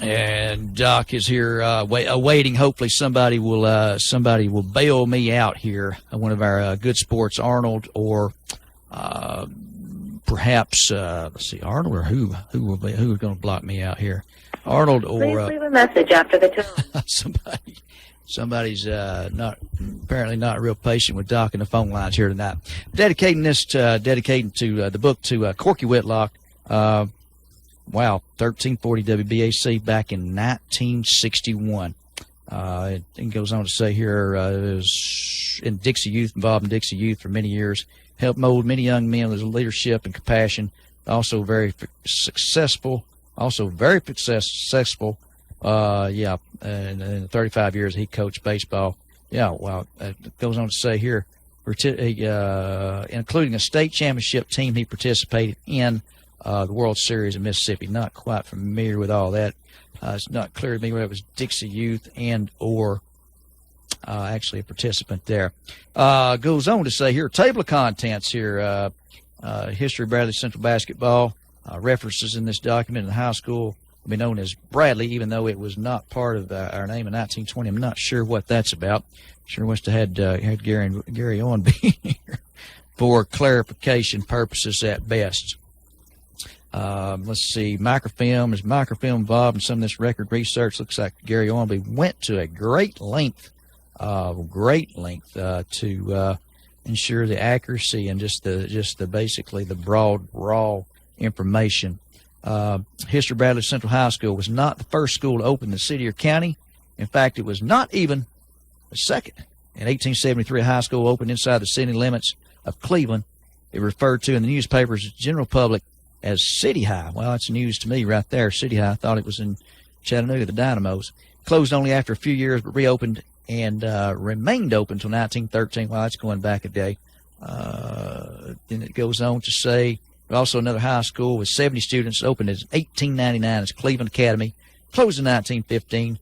And Doc is here awaiting. Hopefully somebody will bail me out here. One of our good sports, Arnold, or perhaps let's see, Arnold or who's going to block me out here? Arnold or please leave a message after the tone. Somebody's apparently not real patient with Doc and the phone lines here tonight. Dedicating to the book to Corky Whitlock. Wow, 1340 WBAC back in 1961. It goes on to say here, was in Dixie Youth, involved in Dixie Youth for many years, helped mold many young men with leadership and compassion. Also very successful. In 35 years he coached baseball. Yeah, well, it goes on to say here, including a state championship team he participated in. The World Series of Mississippi. Not quite familiar with all that. It's not clear to me whether it was Dixie Youth and or actually a participant there. Goes on to say here, table of contents here, history of Bradley Central basketball, references in this document in the high school will be known as Bradley, even though it was not part of our name in 1920. I'm not sure what that's about. Sure wish to had Gary on be here for clarification purposes at best. Let's see, microfilm. Is microfilm involved in some of this record research? Looks like Gary Ormby went to a great length to ensure the accuracy and just the basically the broad raw information. History of Bradley Central High School was not the first school to open in the city or county. In fact, it was not even the second. In 1873, a high school opened inside the city limits of Cleveland. It referred to in the newspapers general public as City High. Well, that's news to me right there. City High. I thought it was in Chattanooga, the Dynamos. Closed only after a few years, but reopened and remained open until 1913. Well, that's going back a day. Then it goes on to say, also another high school with 70 students, opened in 1899 as Cleveland Academy, closed in 1915.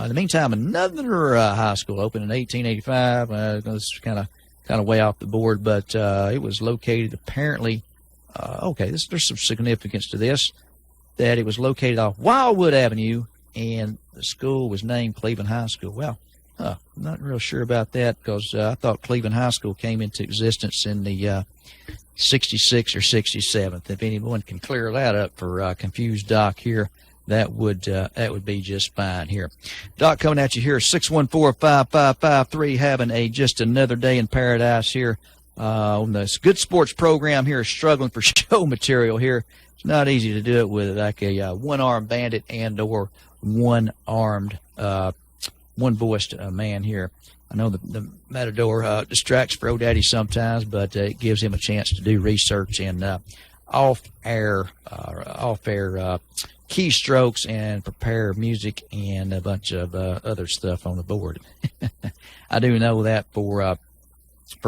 In the meantime, another high school opened in 1885. This is kind of way off the board, but it was located apparently. There's some significance to this, that it was located off Wildwood Avenue, and the school was named Cleveland High School. Well, I'm not real sure about that, because I thought Cleveland High School came into existence in the 66 or 67th. If anyone can clear that up for confused Doc here, that would be just fine here. Doc coming at you here, 614-5553, having just another day in paradise here. On this good sports program here, struggling for show material here. It's not easy to do it with like a one-armed bandit and or one-voiced man here. I know the Matador distracts Fro Daddy sometimes, but it gives him a chance to do research and off-air keystrokes and prepare music and a bunch of other stuff on the board. I do know that for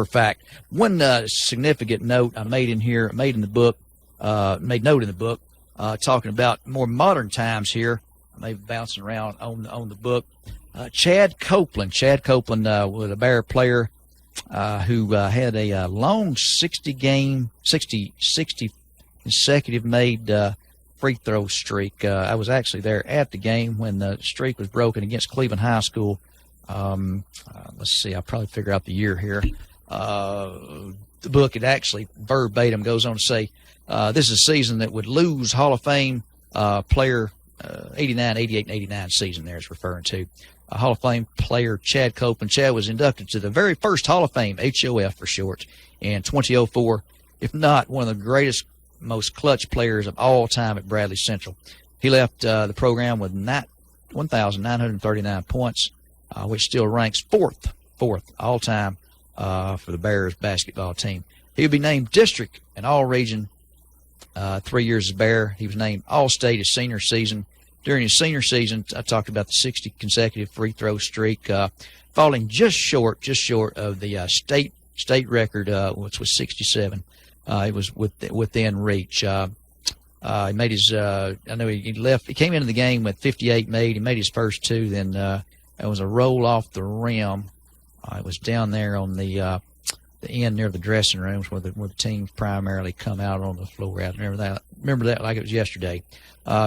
fact. One significant note I made in the book, talking about more modern times here. I may be bouncing around on the book. Chad Copeland was a Bear player who had a long 60 consecutive made free throw streak. I was actually there at the game when the streak was broken against Cleveland High School. Let's see, I'll probably figure out the year here. The book, it actually verbatim goes on to say, this is a season that would lose Hall of Fame player 89, 88, and 89 season there is referring to. Hall of Fame player Chad Copeland. Chad was inducted to the very first Hall of Fame, HOF for short, in 2004, if not one of the greatest, most clutch players of all time at Bradley Central. He left the program with 1,939 points, which still ranks fourth all-time for the Bears basketball team. He would be named district and all-region 3 years as Bear. He was named All-State his senior season. During his senior season, I talked about the 60 consecutive free throw streak, falling just short of the state record, which was 67. It was within reach. He made his. I know he left. He came into the game with 58 made. He made his first two. Then it was a roll off the rim. It was down there on the end near the dressing rooms where the teams primarily come out on the floor out there. remember that like it was yesterday.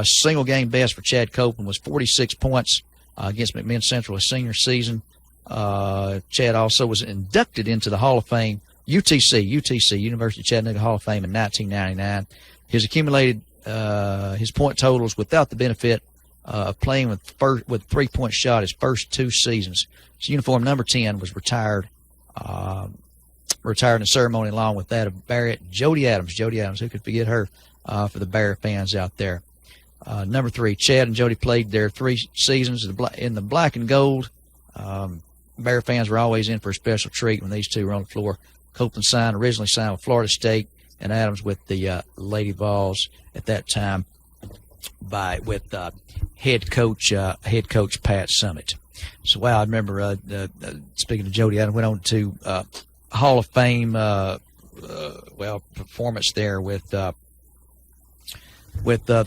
Single game best for Chad Copeland was 46 points against McMinn Central his senior season. Chad also was inducted into the Hall of Fame, UTC, University of Chattanooga Hall of Fame in 1999. His accumulated his point totals without the benefit of playing with 3-point shot his first 2 seasons. His uniform number 10 was retired in the ceremony along with that of Barrett Jody Adams. Who could forget her for the Bear fans out there. Number 3, Chad and Jody played their 3 seasons in the black and gold. Bear fans were always in for a special treat when these two were on the floor. Copeland originally signed with Florida State, and Adams with the Lady Vols at that time with head coach Pat Summitt. So, wow, I remember speaking of Jody Adams, went on to Hall of Fame performance there with the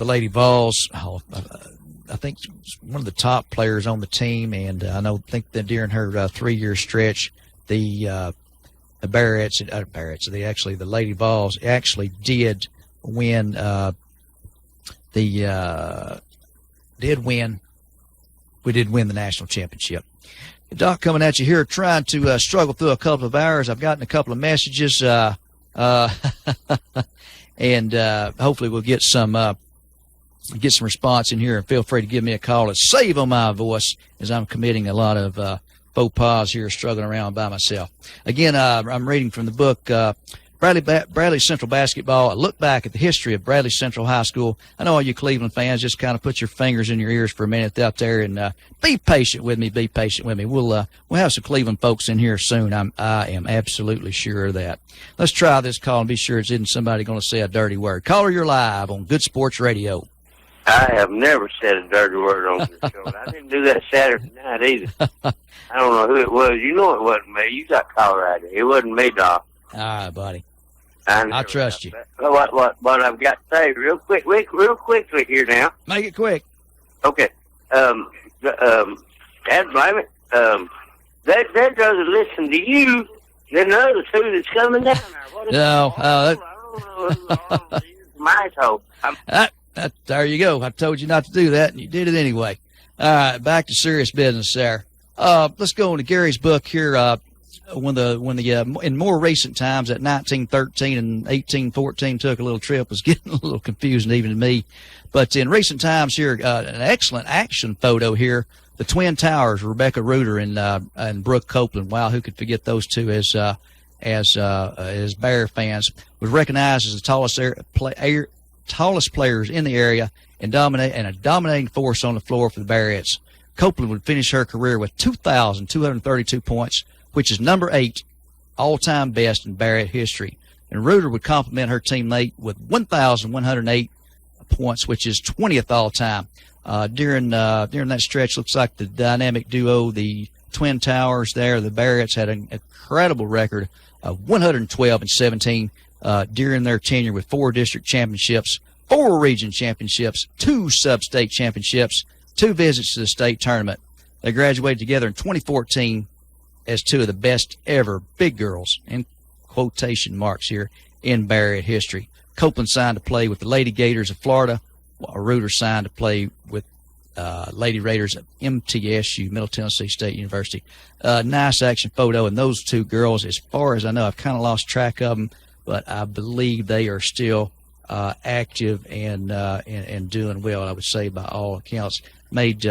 Lady Vols. I think one of the top players on the team, and I think that during her 3-year stretch, the Lady Vols actually did win we did win the national championship. Doc, coming at you here, trying to struggle through a couple of hours. I've gotten a couple of messages, and hopefully we'll get some response in here. And feel free to give me a call. It's Save on My Voice, as I'm committing a lot of faux pas here, struggling around by myself. Again, I'm reading from the book Bradley Central Basketball, a look back at the history of Bradley Central High School. I know all you Cleveland fans, just kind of put your fingers in your ears for a minute out there and be patient with me. We'll have some Cleveland folks in here soon. I am absolutely sure of that. Let's try this call and be sure it isn't somebody going to say a dirty word. Caller, you're live on Good Sports Radio. I have never said a dirty word on this show. I didn't do that Saturday night either. I don't know who it was. You know it wasn't me. You got caller ID. It wasn't me, Doc. All right, buddy. I trust you. What I've got to say real quickly here now. Make it quick. Okay. Dad, blame it. That doesn't listen to you. Then the other two that's coming down there. My asshole. There you go. I told you not to do that, and you did it anyway. All right, back to serious business there. Let's go into Gary's book here. In more recent times, that 1913 and 1814 took a little trip, was getting a little confusing even to me. But in recent times here, an excellent action photo here. The Twin Towers, Rebecca Reuter and Brooke Copeland. Wow, who could forget those two as Bear fans? Was recognized as the tallest players in the area and a dominating force on the floor for the Bearettes. Copeland would finish her career with 2,232 points, which is number 8 all-time best in Bearette history. And Reuter would compliment her teammate with 1,108 points, which is 20th all-time. During that stretch, looks like the dynamic duo, the Twin Towers there, the Bearettes had an incredible record of 112-17 during their tenure with 4 district championships, 4 region championships, 2 sub-state championships, 2 visits to the state tournament. They graduated together in 2014 as 2 of the best ever big girls, in quotation marks here, in Bearette history. Copeland signed to play with the Lady Gators of Florida, while Reuter signed to play with Lady Raiders of MTSU, Middle Tennessee State University. Nice action photo, and those 2 girls, as far as I know, I've kind of lost track of them, but I believe they are still active and doing well, I would say, by all accounts. Made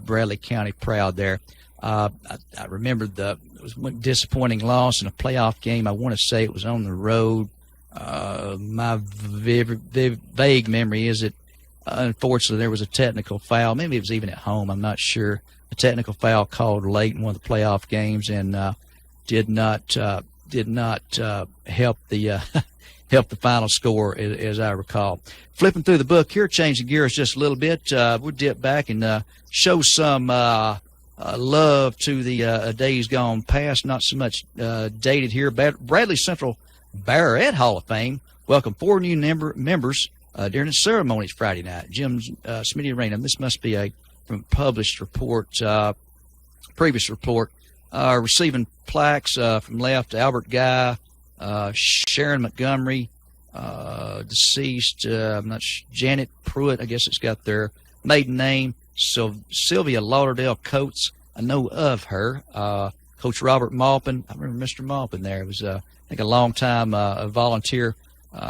Bradley County proud there. I remember it was a disappointing loss in a playoff game. I want to say it was on the road. My vague memory is that, unfortunately, there was a technical foul. Maybe it was even at home. I'm not sure. A technical foul called late in one of the playoff games, and did not help the help the final score, as I recall. Flipping through the book here, changing gears just a little bit. We'll dip back and show some love to the days gone past, not so much dated here. Bradley Central Bearette Hall of Fame welcomed 4 new members during the ceremonies Friday night. Jim Smitty Arena. This must be from a published report, previous report. Receiving plaques from left, Albert Guy, Sharon Montgomery, deceased, I'm not sure, Janet Pruitt, I guess it's got their maiden name. So Sylvia Lauderdale Coates, I know of her. Coach Robert Maupin, I remember Mr. Maupin there. It was, I think, a long time a volunteer.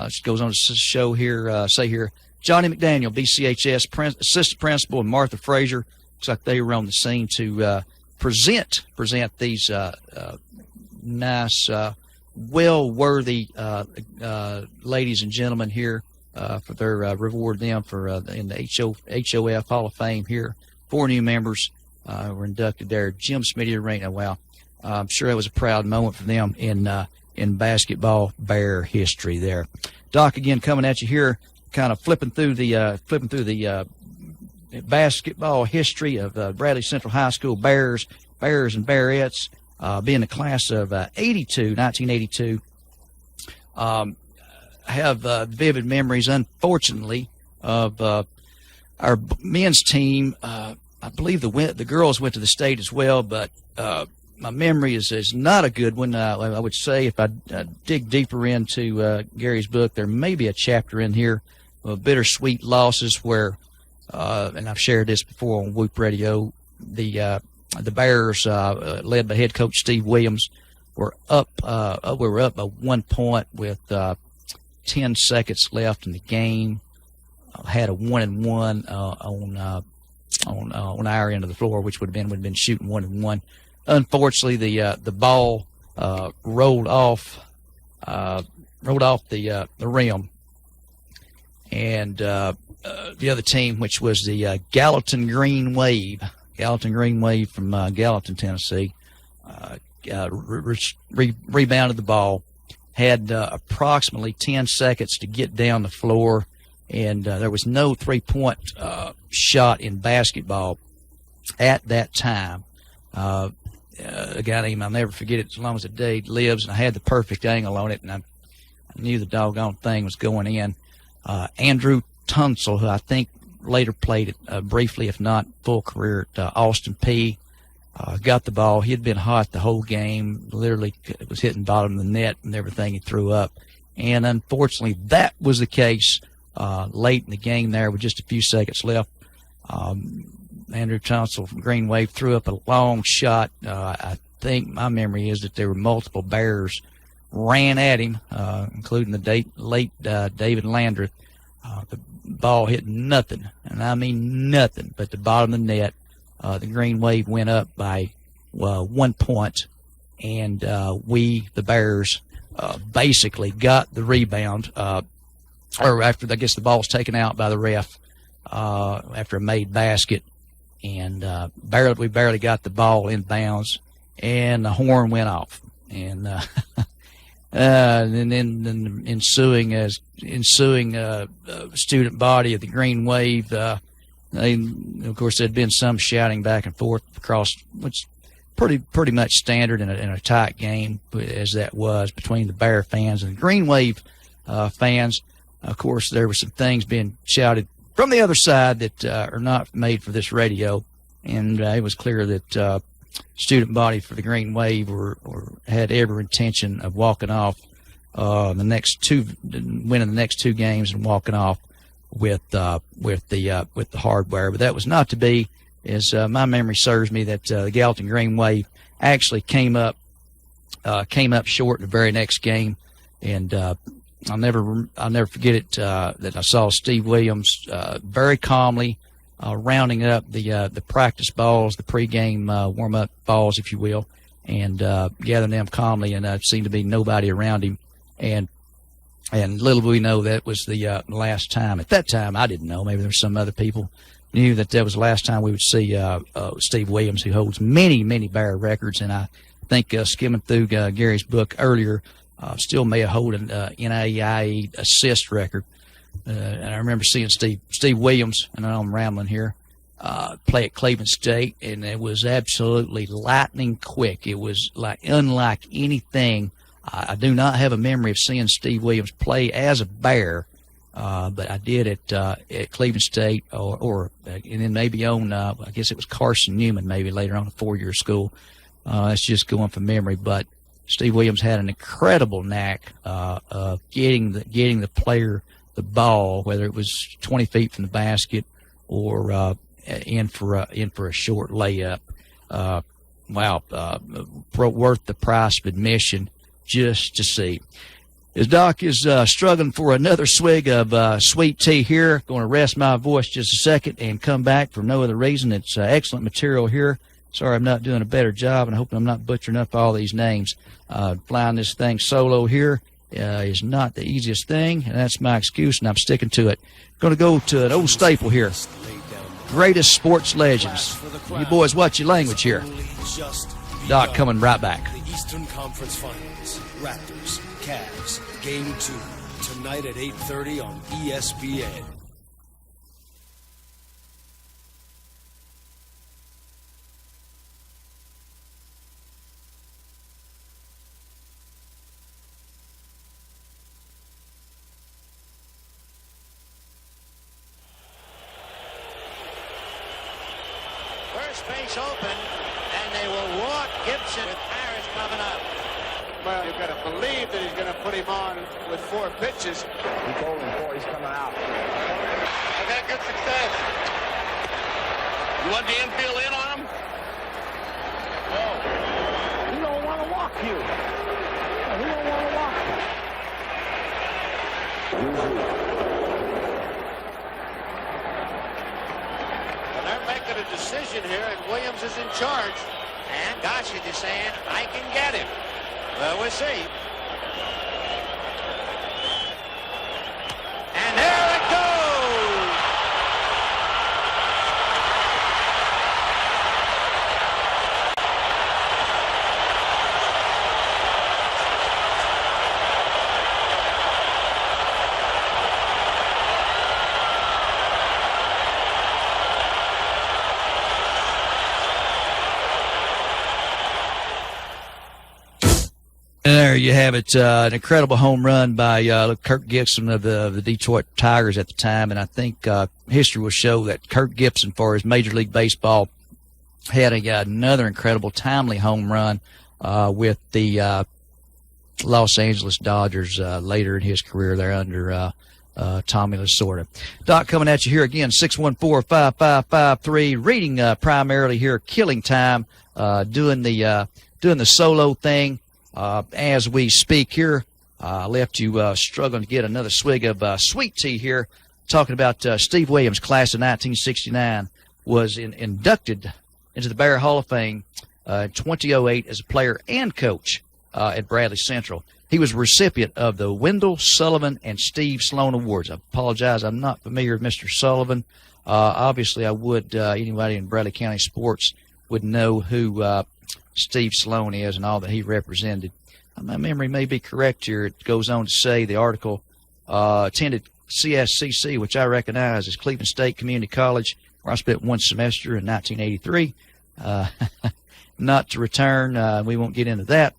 She goes on to show here, say here, Johnny McDaniel, BCHS assistant principal, and Martha Frazier. Looks like they were on the scene to present these nice, well-worthy ladies and gentlemen here for their reward them for in the HOF Hall of Fame here. 4 new members were inducted there. Jim Smitty Arena. Wow, I'm sure that was a proud moment for them in basketball Bear history there. Doc, again, coming at you here, kind of flipping through the basketball history of Bradley Central High School Bears and Bearettes, being the class of 1982. I have vivid memories, unfortunately, of our men's team. I believe the girls went to the state as well, but my memory is not a good one. I would say if I dig deeper into Gary's book, there may be a chapter in here of bittersweet losses where, and I've shared this before on Whoop Radio, the Bears, led by head coach Steve Williams, were up. We were up by 1 point with 10 seconds left in the game. Had a 1-and-1 on our end of the floor, which would have been shooting 1-and-1. Unfortunately, the ball rolled off the rim, and the other team, which was the Gallatin Green Wave from Gallatin, Tennessee, rebounded the ball, had approximately 10 seconds to get down the floor, and there was no three-point shot in basketball at that time. A guy named, I'll never forget it as long as the day lives, and I had the perfect angle on it, and I knew the doggone thing was going in. Andrew Tunsil, who I think later played it briefly, if not full career at Austin P, got the ball. He had been hot the whole game, literally was hitting bottom of the net and everything he threw up. And unfortunately, that was the case late in the game there with just a few seconds left. Andrew Tunsil from Green Wave threw up a long shot. I think my memory is that there were multiple Bears ran at him, including the late David Landreth. The ball hit nothing, and I mean nothing, but the bottom of the net. The Green Wave went up by 1 point, and we, the Bears, basically got the rebound, or after, I guess, the ball was taken out by the ref after a made basket, and we barely got the ball in bounds, and the horn went off, and then the ensuing student body of the Green Wave, of course, there'd been some shouting back and forth across, which pretty much standard in a tight game as that was between the Bear fans and the Green Wave fans. Of course, there were some things being shouted from the other side that are not made for this radio, and it was clear that student body for the Green Wave had every intention of walking off winning the next two games and walking off with the hardware. But that was not to be, as my memory serves me, that the Gallatin Green Wave actually came up short in the very next game, and I'll never forget it that I saw Steve Williams very calmly rounding up the practice balls, the pregame warm-up balls, if you will, and gathering them calmly, and seemed to be nobody around him. And little do we know that was the last time. At that time, I didn't know. Maybe there were some other people knew that was the last time we would see Steve Williams, who holds many, many Bear records. And I think skimming through Gary's book earlier, still may hold an NAIA assist record. And I remember seeing Steve Williams, and I know I'm rambling here, play at Cleveland State, and it was absolutely lightning quick. It was unlike anything. I do not have a memory of seeing Steve Williams play as a Bear, but I did at Cleveland State, and then maybe on, I guess it was Carson Newman, maybe later on a 4-year school. That's just going from memory. But Steve Williams had an incredible knack of getting the player the ball, whether it was 20 feet from the basket or in for a short layup. Worth the price of admission just to see. As Doc is struggling for another swig of sweet tea here, going to rest my voice just a second and come back for no other reason. It's excellent material here. Sorry I'm not doing a better job, and I hope I'm not butchering up all these names. Flying this thing solo here is not the easiest thing, and that's my excuse, and I'm sticking to it. Going to go to an old staple here. Greatest sports legends. You boys watch your language here. Doc coming right back. The Eastern Conference Finals. Raptors, Cavs, Game 2. Tonight at 8:30 on ESPN. First base open, and they will walk Gibson with Harris coming up. Well, you've got to believe that he's going to put him on with 4 pitches. He's holding 4, he's coming out. I've had good success. You want the infield in on him? No. He don't want to walk you. He don't want to walk you. They're making a decision here, and Williams is in charge. And Gossage is saying, I can get him. Well, we'll see. And there it goes! There you have it. An incredible home run by Kirk Gibson of the Detroit Tigers at the time, and I think history will show that Kirk Gibson, for his Major League Baseball, had another incredible timely home run with the Los Angeles Dodgers later in his career there under Tommy Lasorda. Doc coming at you here again, 614-5553, reading primarily here Killing Time, doing the solo thing. As we speak here, I left you struggling to get another swig of sweet tea here, talking about Steve Williams, class of 1969, was inducted into the Bear Hall of Fame in 2008 as a player and coach at Bradley Central. He was a recipient of the Wendell Sullivan and Steve Sloan Awards. I apologize, I'm not familiar with Mr. Sullivan. Obviously, I would, anybody in Bradley County sports would know who Steve Sloan is and all that he represented. My memory may be correct here. It goes on to say the article attended CSCC, which I recognize as Cleveland State Community College, where I spent one semester in 1983. Not to return. We won't get into that.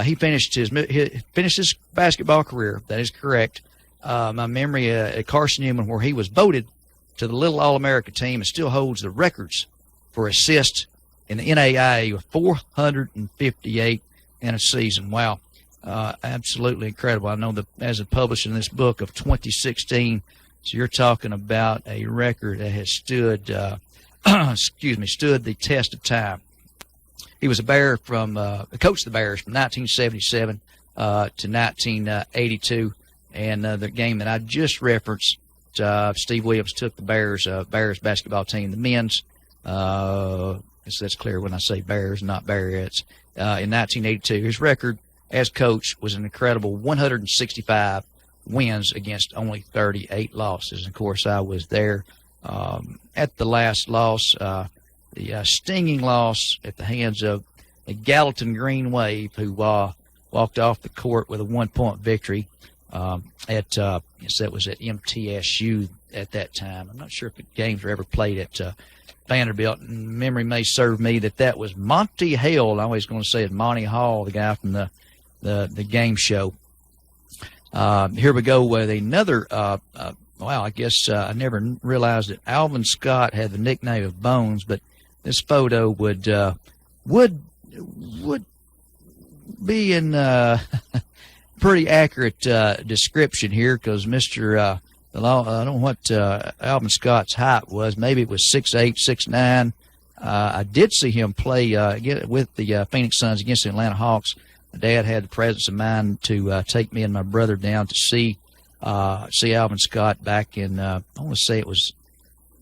He finished his basketball career. That is correct. My memory at Carson Newman, where he was voted to the Little All-America team and still holds the records for assists in the NAIA with 458 in a season. Wow. Absolutely incredible. I know that as of publishing this book of 2016, so you're talking about a record that has stood the test of time. He was a Bear coached the Bears from 1977 to 1982. And the game that I just referenced, Steve Williams took the Bears basketball team, the men's, that's clear when I say Bears, not Bearettes, in 1982. His record as coach was an incredible 165 wins against only 38 losses. And of course, I was there at the last loss, the stinging loss at the hands of the Gallatin Green Wave, who walked off the court with a 1-point victory that was at MTSU at that time. I'm not sure if the games were ever played at Vanderbilt. And memory may serve me that was Monty Hale. I always going to say it's Monty Hall, the guy from the game show. Here we go with another. Wow, I guess I never realized that Alvin Scott had the nickname of Bones, but this photo would be in pretty accurate description here because Mr. I don't know what Alvin Scott's height was. Maybe it was 6'8", 6'9". I did see him play with the Phoenix Suns against the Atlanta Hawks. My dad had the presence of mind to take me and my brother down to see Alvin Scott back in, I want to say it was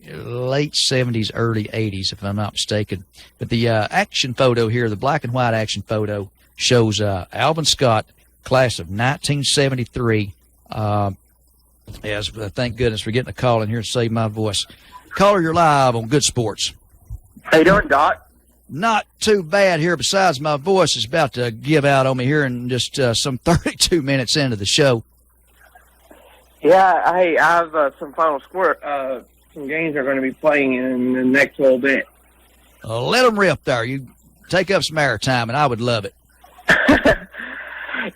late 70s, early 80s, if I'm not mistaken. But the action photo here, the black and white action photo, shows Alvin Scott, class of 1973. Yes, thank goodness for getting a call in here to save my voice. Caller, you're live on Good Sports. How you doing, Doc? Not too bad here. Besides, my voice is about to give out on me here in just some 32 minutes into the show. Yeah, I have some final score. Some games are going to be playing in the next little bit. Let them rip there. You take up some airtime, and I would love it.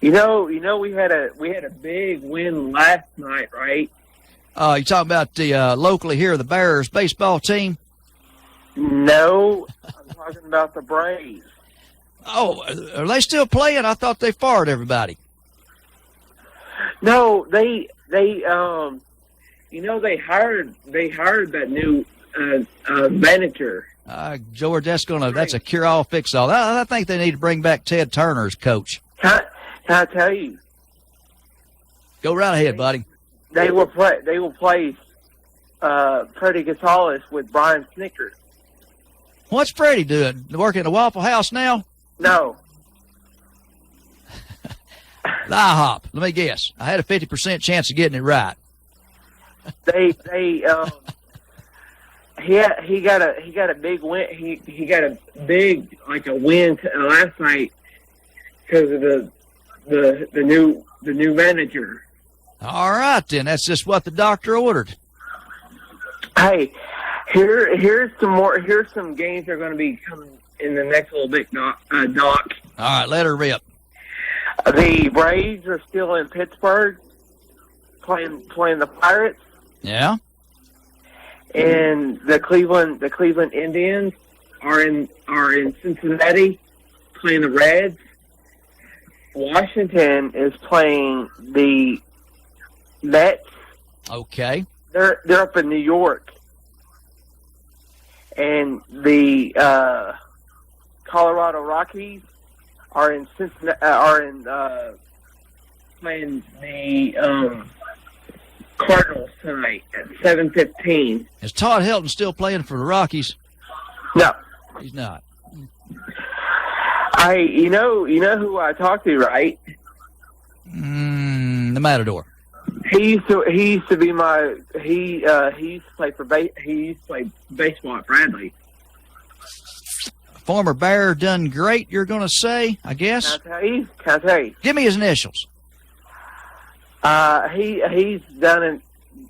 You know, we had a big win last night, right? You talking about the locally here, the Bears baseball team? No, I'm talking about the Braves. Oh, are they still playing? I thought they fired everybody. No, they hired that new manager. George, that's a cure-all, fix-all. I think they need to bring back Ted Turner as coach. Can I tell you? Go right ahead, buddy. They will play Freddie Gonzalez with Brian Snickers. What's Freddie doing? Working at a Waffle House now? No. The IHOP. Let me guess. I had a 50% chance of getting it right. He got a big win. He got a big a win last night because of the new manager. All right, then. That's just what the doctor ordered. Hey, here's some games that are going to be coming in the next little bit, Doc. All right, let her rip. The Braves are still in Pittsburgh playing the Pirates. Yeah. And the Cleveland Indians are in Cincinnati playing the Reds. Washington is playing the Mets. Okay. They're up in New York. And the Colorado Rockies are in Cincinnati, playing the Cardinals tonight at 7:15. Is Todd Helton still playing for the Rockies? No, he's not. You know who I talked to, right? The Matador. He used to be my he used to play baseball at Bradley. Former Bear, done great, you're going to say, I guess? Can I tell you? Give me his initials. He's done in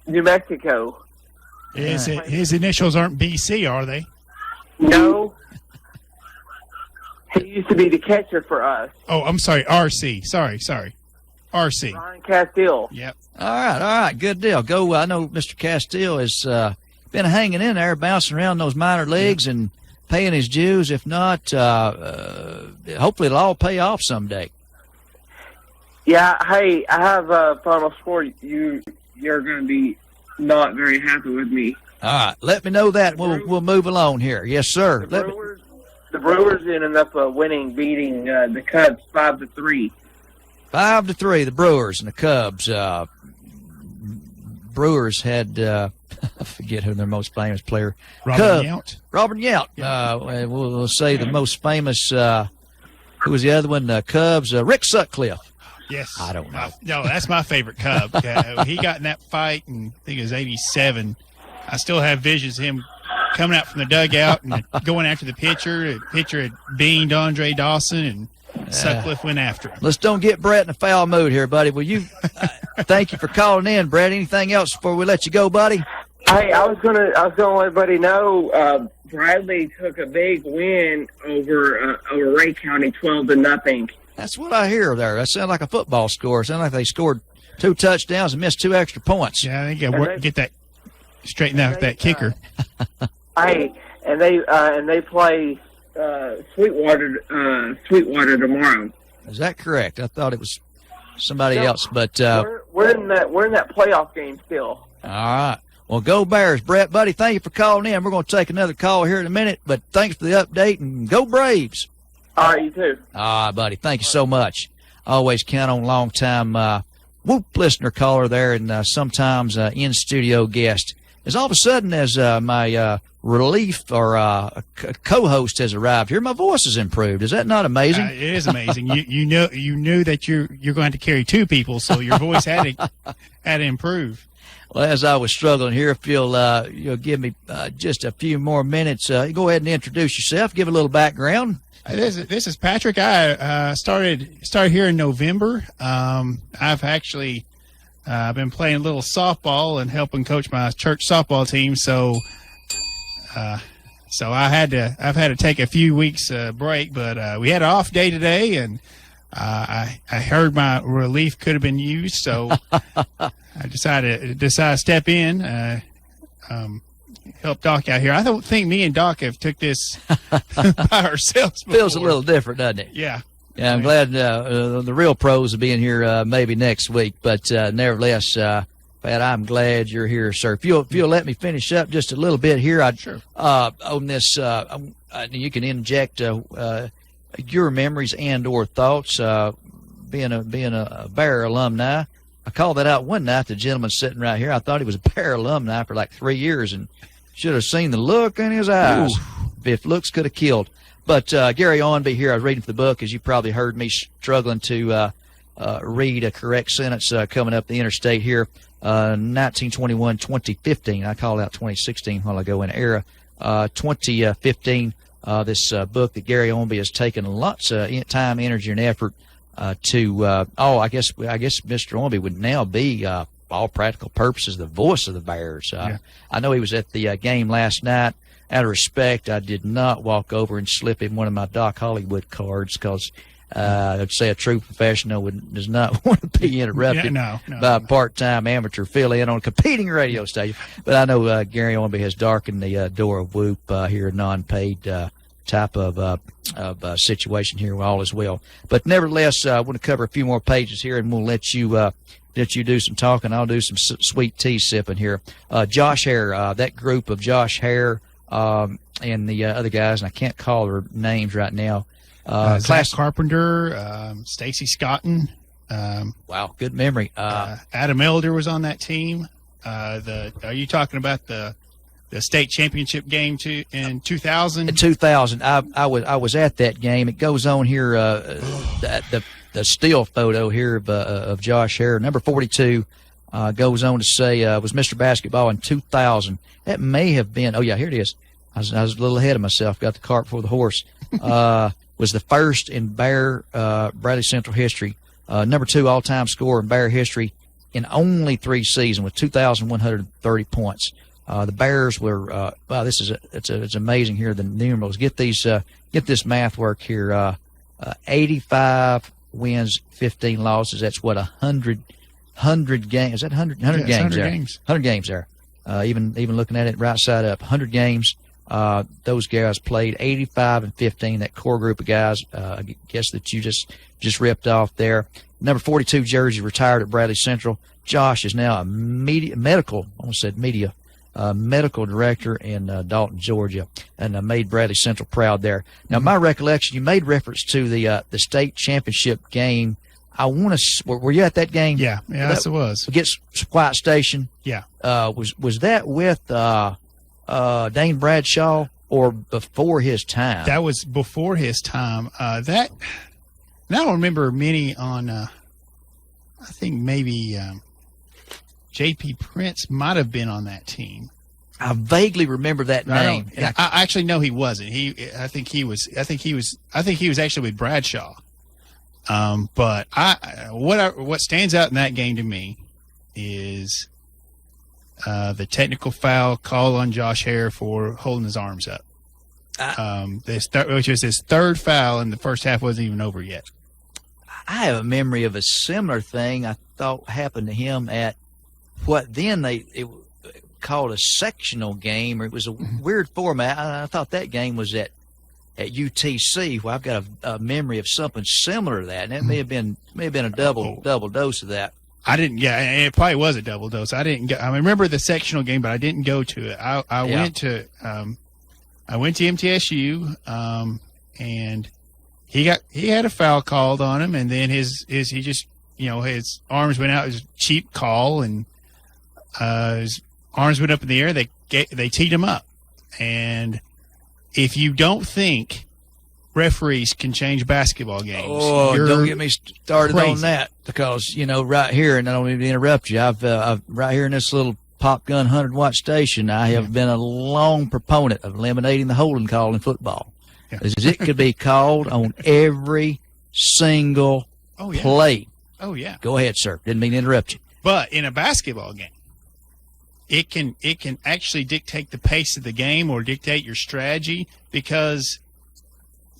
New Mexico. His initials aren't BC, are they? No. He used to be the catcher for us. Oh, I'm sorry, RC. Sorry. RC. Ryan Castile. Yep. All right, good deal. Go. I know Mr. Castile has been hanging in there, bouncing around those minor leagues and paying his dues. If not, hopefully it'll all pay off someday. Yeah, hey, I have a final score. You're going to be not very happy with me. All right, let me know that. We'll move along here. Yes, sir. The Brewers ended up beating the Cubs 5-3. 5-3, the Brewers and the Cubs. Brewers had I forget who their most famous player. Robert Yount. Robert Yount. We'll say the most famous. Who was the other one? Cubs. Rick Sutcliffe. Yes. I don't know. No, that's my favorite Cub. He got in that fight, and I think it was 87. I still have visions of him coming out from the dugout and going after the pitcher. The pitcher had beamed Andre Dawson, and Sutcliffe went after him. Let's don't get Brett in a foul mood here, buddy. Will you? Thank you for calling in, Brett. Anything else before we let you go, buddy? Hey, I was gonna let everybody know. Bradley took a big win over Ray County, 12-0. That's what I hear there. That sounds like a football score. It sounds like they scored 2 touchdowns and missed 2 extra points. Yeah, I think get that straightened out with that kicker. Hey, and they play Sweetwater tomorrow. Is that correct? I thought it was somebody No, else, but we're in that playoff game still. all right. Well, go Bears, Brett, buddy. Thank you for calling in. We're going to take another call here in a minute, but thanks for the update, and go Braves. All right, you too. All right, buddy. Thank you so much. Always count on long-time Whoop listener caller there, and sometimes in-studio guest. As all of a sudden, as my relief or co-host has arrived here, my voice has improved. Is that not amazing? It is amazing. you knew that you're going to have to carry two people, so your voice had to improve. Well, as I was struggling here, if you'll give me just a few more minutes, go ahead and introduce yourself. Give a little background. This is Patrick. I started here in November. I've actually been playing a little softball and helping coach my church softball team. So I've had to take a few weeks break, but we had an off day today, and I heard my relief could have been used, so I decided to step in, help Doc out here. I don't think me and Doc have took this by ourselves before. Feels a little different, doesn't it? Yeah. Yeah, I'm glad the real pros will be in here maybe next week, but nevertheless, Pat, I'm glad you're here, sir. If you'll let me finish up just a little bit here, Sure. On this, you can inject your memories and or thoughts. Being a Bear alumni, I called that out one night. The gentleman sitting right here, I thought he was a Bear alumni for like 3 years, and should have seen the look in his eyes. If looks could have killed. But Gary Owenby here, I was reading from the book, as you probably heard me struggling to read a correct sentence coming up the interstate here. 1921-2015. I called out 2016 while ago in era. 2015, this book that Gary Owenby has taken lots of time, energy, and effort to. I guess Mr. Owenby would now be, all practical purposes, the voice of the Bears. I know he was at the game last night. Out of respect, I did not walk over and slip him one of my Doc Hollywood cards because I'd say a true professional does not want to be interrupted by a part-time amateur fill-in on a competing radio station. But I know Gary Owenby has darkened the door of Whoop here, non-paid type of situation here. All is well. But nevertheless, I want to cover a few more pages here, and we'll let you do some talking. I'll do some sweet tea sipping here. Josh Hare, that group of Josh Hare, and the other guys, and I can't call their names right now. Zach Carpenter, Stacy Scotton. Wow, good memory. Adam Elder was on that team. Are you talking about the state championship game in 2000? 2000. I was at that game. It goes on here. The still photo here of Josh Hare, number 42. Goes on to say was Mr. Basketball in 2000. That may have been. Oh yeah, here it is. I was a little ahead of myself. Got the cart before the horse. Was the first in Bear Bradley Central history. Number 2 all-time scorer in Bear history in only 3 seasons with 2,130 points. The Bears were. Wow, it's amazing here. The numerals. Get this math work here. 85 wins, 15 losses. That's what 100 games. Is that 100 games 100 there? games. 100 games there. Even looking at it right side up, 100 games. Those guys played 85 and 15. That core group of guys, I guess that you just ripped off there. Number 42 jersey retired at Bradley Central. Josh is now a medical director in Dalton, Georgia, and made Bradley Central proud there. Now, my recollection, you made reference to the state championship game. I want to. Were you at that game? Yeah, yes, it was. Against White Station. Yeah. Was that with Dane Bradshaw or before his time? That was before his time. I don't remember many on. I think maybe J.P. Prince might have been on that team. I vaguely remember that name. I actually know he wasn't. I think he was actually with Bradshaw. But what stands out in that game to me is the technical foul call on Josh Hare for holding his arms up. Which was his third foul, and the first half wasn't even over yet. I have a memory of a similar thing I thought happened to him at what then it called a sectional game, or it was a weird format. I thought that game was at at UTC, well, I've got a memory of something similar to that, and it may have been a double dose of that. I didn't. Yeah, and it probably was a double dose. I didn't go. I remember the sectional game, but I didn't go to it. I went to MTSU, and he had a foul called on him, and then his arms went out. It was a cheap call, and his arms went up in the air. They teed him up, and if you don't think referees can change basketball games, don't get me started crazy on that, because right here, and I don't mean to interrupt you, I've right here in this little Pop Gun 100-watt station, I have been a long proponent of eliminating the holding call in football, as it could be called on every single play. Oh yeah. Go ahead, sir. Didn't mean to interrupt you. But in a basketball game, it can actually dictate the pace of the game or dictate your strategy, because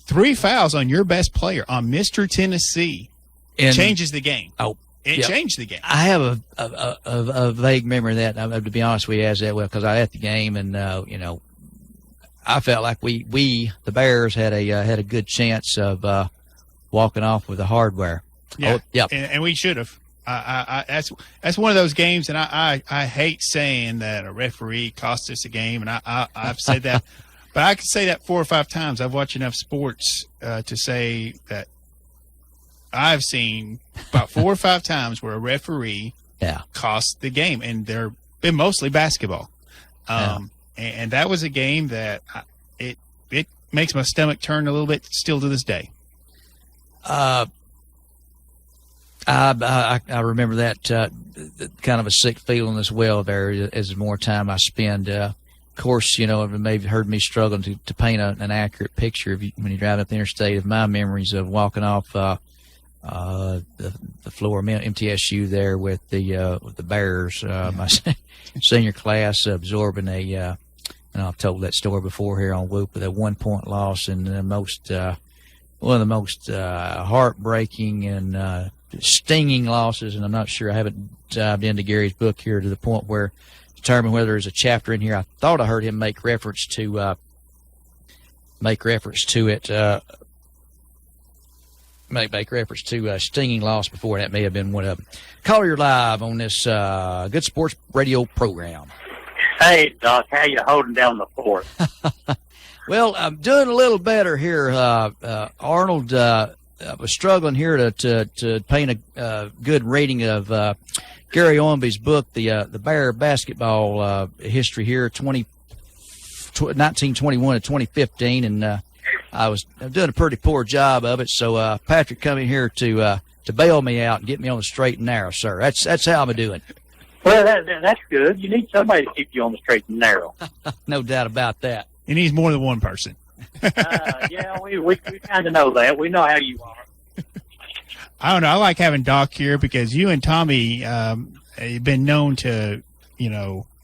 3 fouls on your best player, on Mr. Tennessee, changes the game. Oh, it changed the game. I have a vague memory of that. To be honest with you, as that well, because I was at the game, and I felt like we the Bears had a good chance of walking off with the hardware. Yeah, yep. And we should have. That's one of those games, and I hate saying that a referee cost us a game, and I've said that. But I could say that 4 or 5 times. I've watched enough sports to say that I've seen about 4 or 5 times where a referee cost the game, and they're been mostly basketball. And that was a game that it makes my stomach turn a little bit still to this day. I remember that kind of a sick feeling as well there as the more time I spend. Of course, you may have heard me struggling to paint an accurate picture when you drive up the interstate of my memories of walking off the floor of MTSU there with the Bears, my senior class absorbing and I've told that story before here on Whoop, with a 1-point loss, and one of the most heartbreaking and stinging losses. And I'm not sure, I haven't dived into Gary's book here to the point where determine whether there's a chapter in here. I thought I heard him make reference to it. Make reference to stinging loss before. That may have been one of them. Caller, you're live on this Good Sports Radio program. Hey, Doc, how you holding down the fort? Well, I'm doing a little better here. Arnold was struggling here to paint a good reading of Gary Owenby's book, the Bear basketball history here, 1921 to 2015, and I'm doing a pretty poor job of it. So Patrick coming here to bail me out and get me on the straight and narrow, sir. That's how I'm doing. Well, that's good. You need somebody to keep you on the straight and narrow. No doubt about that. He needs more than one person. Yeah, we kind of know that. We know how you are. I don't know. I like having Doc here because you and Tommy have been known to,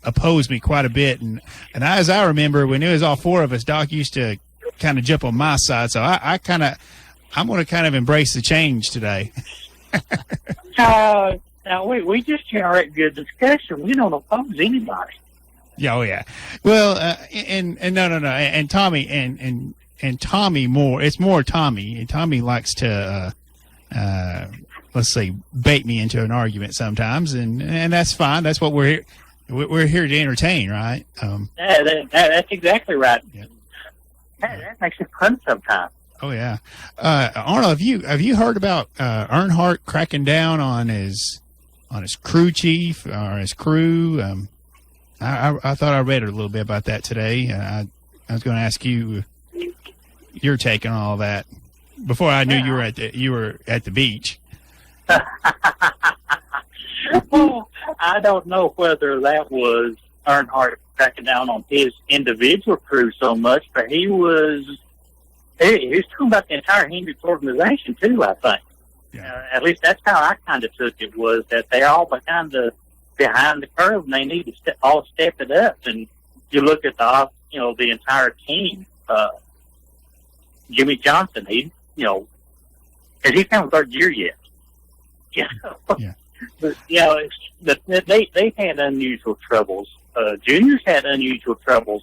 oppose me quite a bit. And as I remember, when it was all 4 of us, Doc used to kind of jump on my side. So I'm going to kind of embrace the change today. Now, we just generate good discussion. We don't oppose anybody. Yeah, oh yeah. Well, and no, and Tommy and Tommy more. It's more Tommy. And Tommy likes to, let's say, bait me into an argument sometimes, and that's fine. That's what we're here. We're here to entertain, right? That's exactly right. Yeah. That makes it fun sometimes. Oh yeah, Arnold, have you heard about Earnhardt cracking down on his crew chief or his crew? I thought I read a little bit about that today. I was going to ask you your take on all that before I knew you were at the beach. Well, I don't know whether that was Earnhardt cracking down on his individual crew so much, but he was talking about the entire Hendricks organization too, I think. Yeah. At least that's how I kind of took it, was that they're all behind the curve, and they need to all step it up. And you look at the entire team. Jimmy Johnson, has he found third year yet? Yeah. But they've had unusual troubles. Juniors had unusual troubles.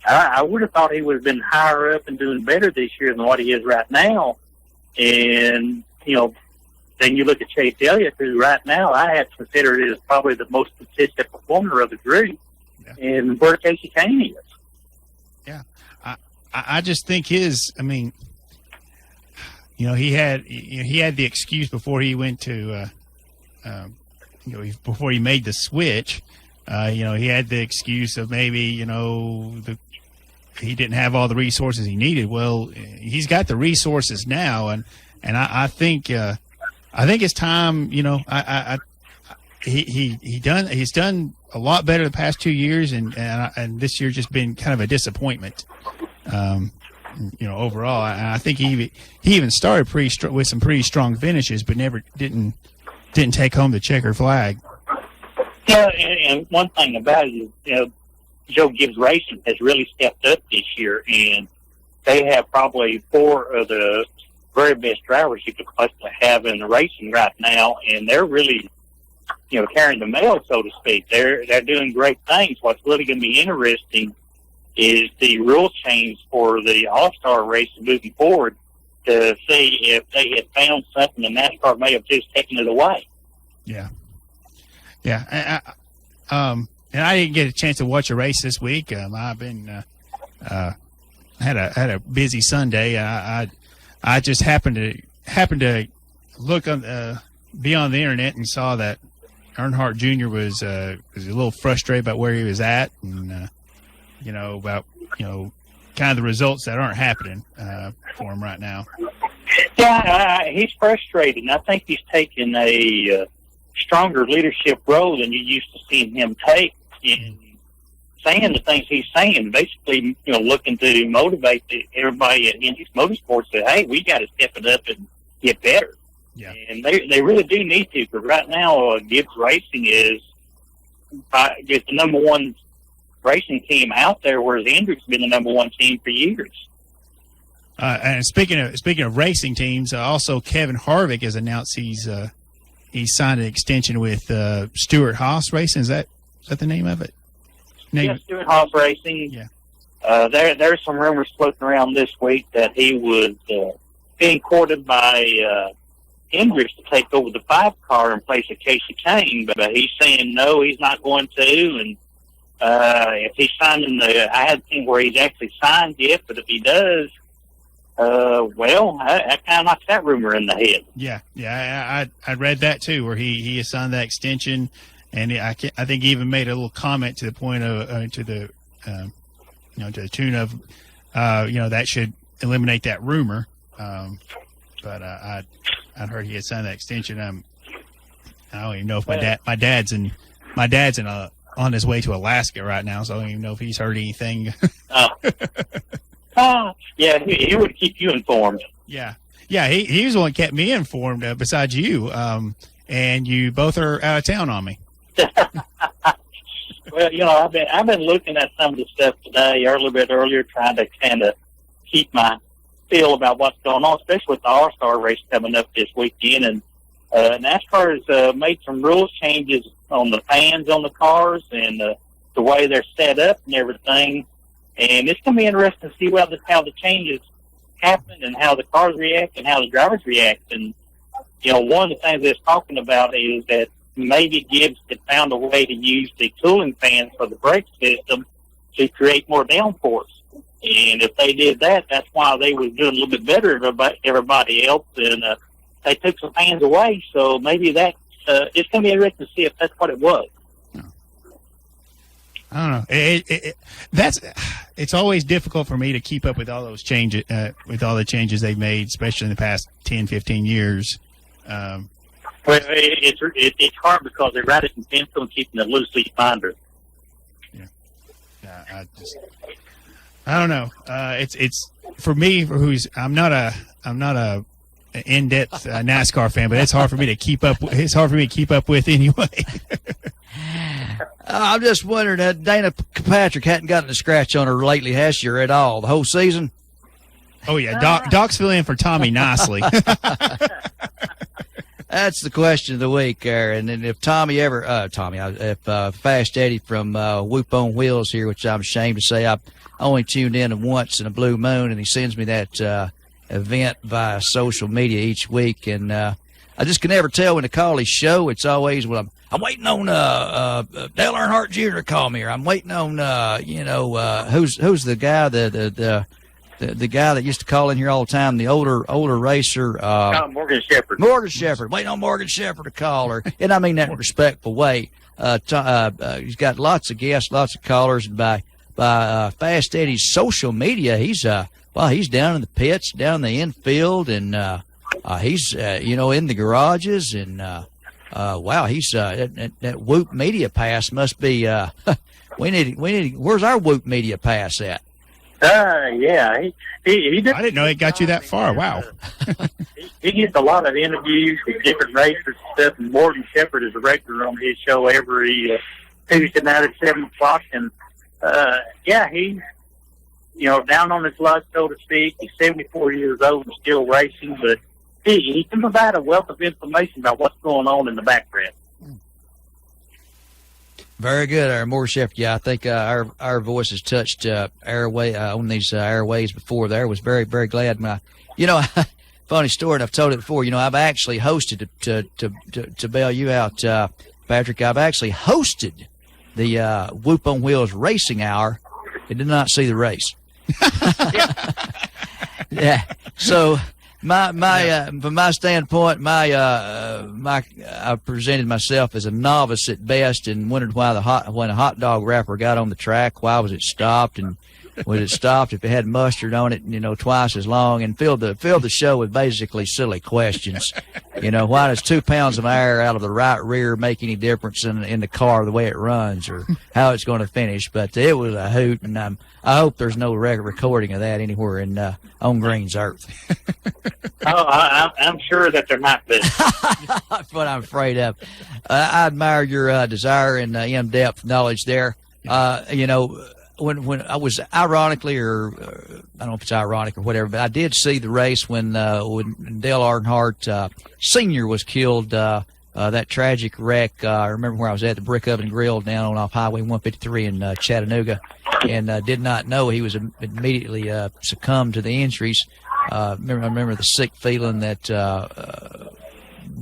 I would have thought he would have been higher up and doing better this year than what he is right now. And, then you look at Chase Elliott, who right now I have considered is probably the most consistent performer of the group, and where Casey Kane is. Yeah. I just think he had the excuse before he went to, before he made the switch. He had the excuse of maybe, he didn't have all the resources he needed. Well, he's got the resources now, and I think it's time. He's done a lot better the past 2 years, and this year just been kind of a disappointment. Overall, I think he even started with some pretty strong finishes, but never didn't take home the checker flag. Yeah, and one thing about it is, Joe Gibbs Racing has really stepped up this year, and they have probably 4 of the very best drivers you could possibly have in the racing right now, and they're really, carrying the mail, so to speak. They're doing great things. What's really going to be interesting is the rule change for the All-Star race moving forward to see if they had found something and NASCAR may have just taken it away. Yeah. Yeah. And I didn't get a chance to watch a race this week. I've been had a busy Sunday. I just happened to look on be on the internet and saw that Earnhardt Jr. was a little frustrated about where he was at, and about kind of the results that aren't happening for him right now. Yeah, he's frustrated, and I think he's taking a stronger leadership role than you used to see him take in saying the things he's saying. Basically, looking to motivate everybody in his motorsports that, hey, we got to step it up and get better. Yeah. And they really do need to, because right now Gibbs Racing is the number one racing team out there, whereas Hendrick's been the number one team for years. And speaking of racing teams, also Kevin Harvick has announced he's signed an extension with Stewart Haas Racing. Is that the name of it? Yeah, Stewart Haas Racing. Yeah. There's some rumors floating around this week that he was being courted by Hendricks to take over the 5 car in place of Casey Kane, but he's saying no, he's not going to. And if he's signing I haven't seen where he's actually signed yet, but if he does, that kind of knocks that rumor in the head. Yeah, I read that too, where he has signed that extension, and I think he even made a little comment to the point of to the tune of that should eliminate that rumor. But I'd heard he had signed that extension. I don't even know if my dad's on his way to Alaska right now, so I don't even know if he's heard anything. Yeah, he would keep you informed. Yeah, he was the one that kept me informed. Besides you, and you both are out of town on me. Well, I've been looking at some of the stuff today, a little bit earlier, trying to kind of keep my feel about what's going on, especially with the All-Star race coming up this weekend. And NASCAR has made some rules changes on the fans on the cars and the way they're set up and everything. And it's going to be interesting to see how the changes happen and how the cars react and how the drivers react. And, one of the things they're talking about is that maybe Gibbs had found a way to use the cooling fans for the brake system to create more downforce. And if they did that, that's why they was doing a little bit better than everybody else. And they took some fans away. So maybe that it's going to be interesting to see if that's what it was. I don't know. It's always difficult for me to keep up with all those changes, with all the changes they've made, especially in the past 10, 15 years. Well, it's hard because they write it in pencil and keep it in a loose leaf binder. Yeah, I don't know. It's for me, I'm not a in-depth NASCAR fan, but it's hard for me to keep up. It's hard for me to keep up with anyway. I'm just wondering that Dana Patrick hadn't gotten a scratch on her lately, has she, or at all, the whole season? Oh yeah, Doc's filling in for Tommy nicely. That's the question of the week there. And then if Fast Eddie from Whoop on Wheels here, which I'm ashamed to say I've only tuned in once in a blue moon, and he sends me that event via social media each week, and I just can never tell when to call his show. It's always, well, I'm waiting on Dale Earnhardt Jr. to call me, or I'm waiting on who's the guy the guy that used to call in here all the time, the older racer, Morgan Shepherd. Morgan Shepherd, waiting on Morgan Shepherd to call her, and I mean that in a respectful way. He's got lots of guests, lots of callers, and by Fast Eddie's social media, he's down in the pits, down in the infield, and he's in the garages, and wow, he's that Whoop Media Pass must be. We need. Where's our Whoop Media Pass at? Yeah, he did. I didn't know it got you that far. Wow. He gets a lot of interviews with different racers and stuff, and Morgan Shepherd is a regular on his show every Tuesday night at 7 o'clock. And, he's, down on his luck, so to speak. He's 74 years old and still racing, but he can provide a wealth of information about what's going on in the background. Very good, Morgan Shepherd. Yeah, I think our voices touched airway on these airways before. There was very, very glad. Funny story, and I've told it before. I've actually hosted to bail you out, Patrick. I've actually hosted the Whoop on Wheels Racing Hour and did not see the race. Yeah. So from my standpoint, I presented myself as a novice at best, and wondered why when a hot dog wrapper got on the track, why was it stopped, and was it stopped if it had mustard on it, twice as long, and filled the show with basically silly questions. Why does 2 pounds of air out of the right rear make any difference in the car the way it runs, or how it's going to finish? But it was a hoot, and I hope there's no recording of that anywhere on Green's Earth. I'm sure that there might be. That's what I'm afraid of. I admire your desire and in-depth knowledge there. When I was ironically, or I don't know if it's ironic or whatever, but I did see the race when Dale Earnhardt Sr. was killed. That tragic wreck. I remember where I was at the Brick Oven Grill down off Highway 153 in Chattanooga, and did not know he was immediately succumbed to the injuries. I remember the sick feeling that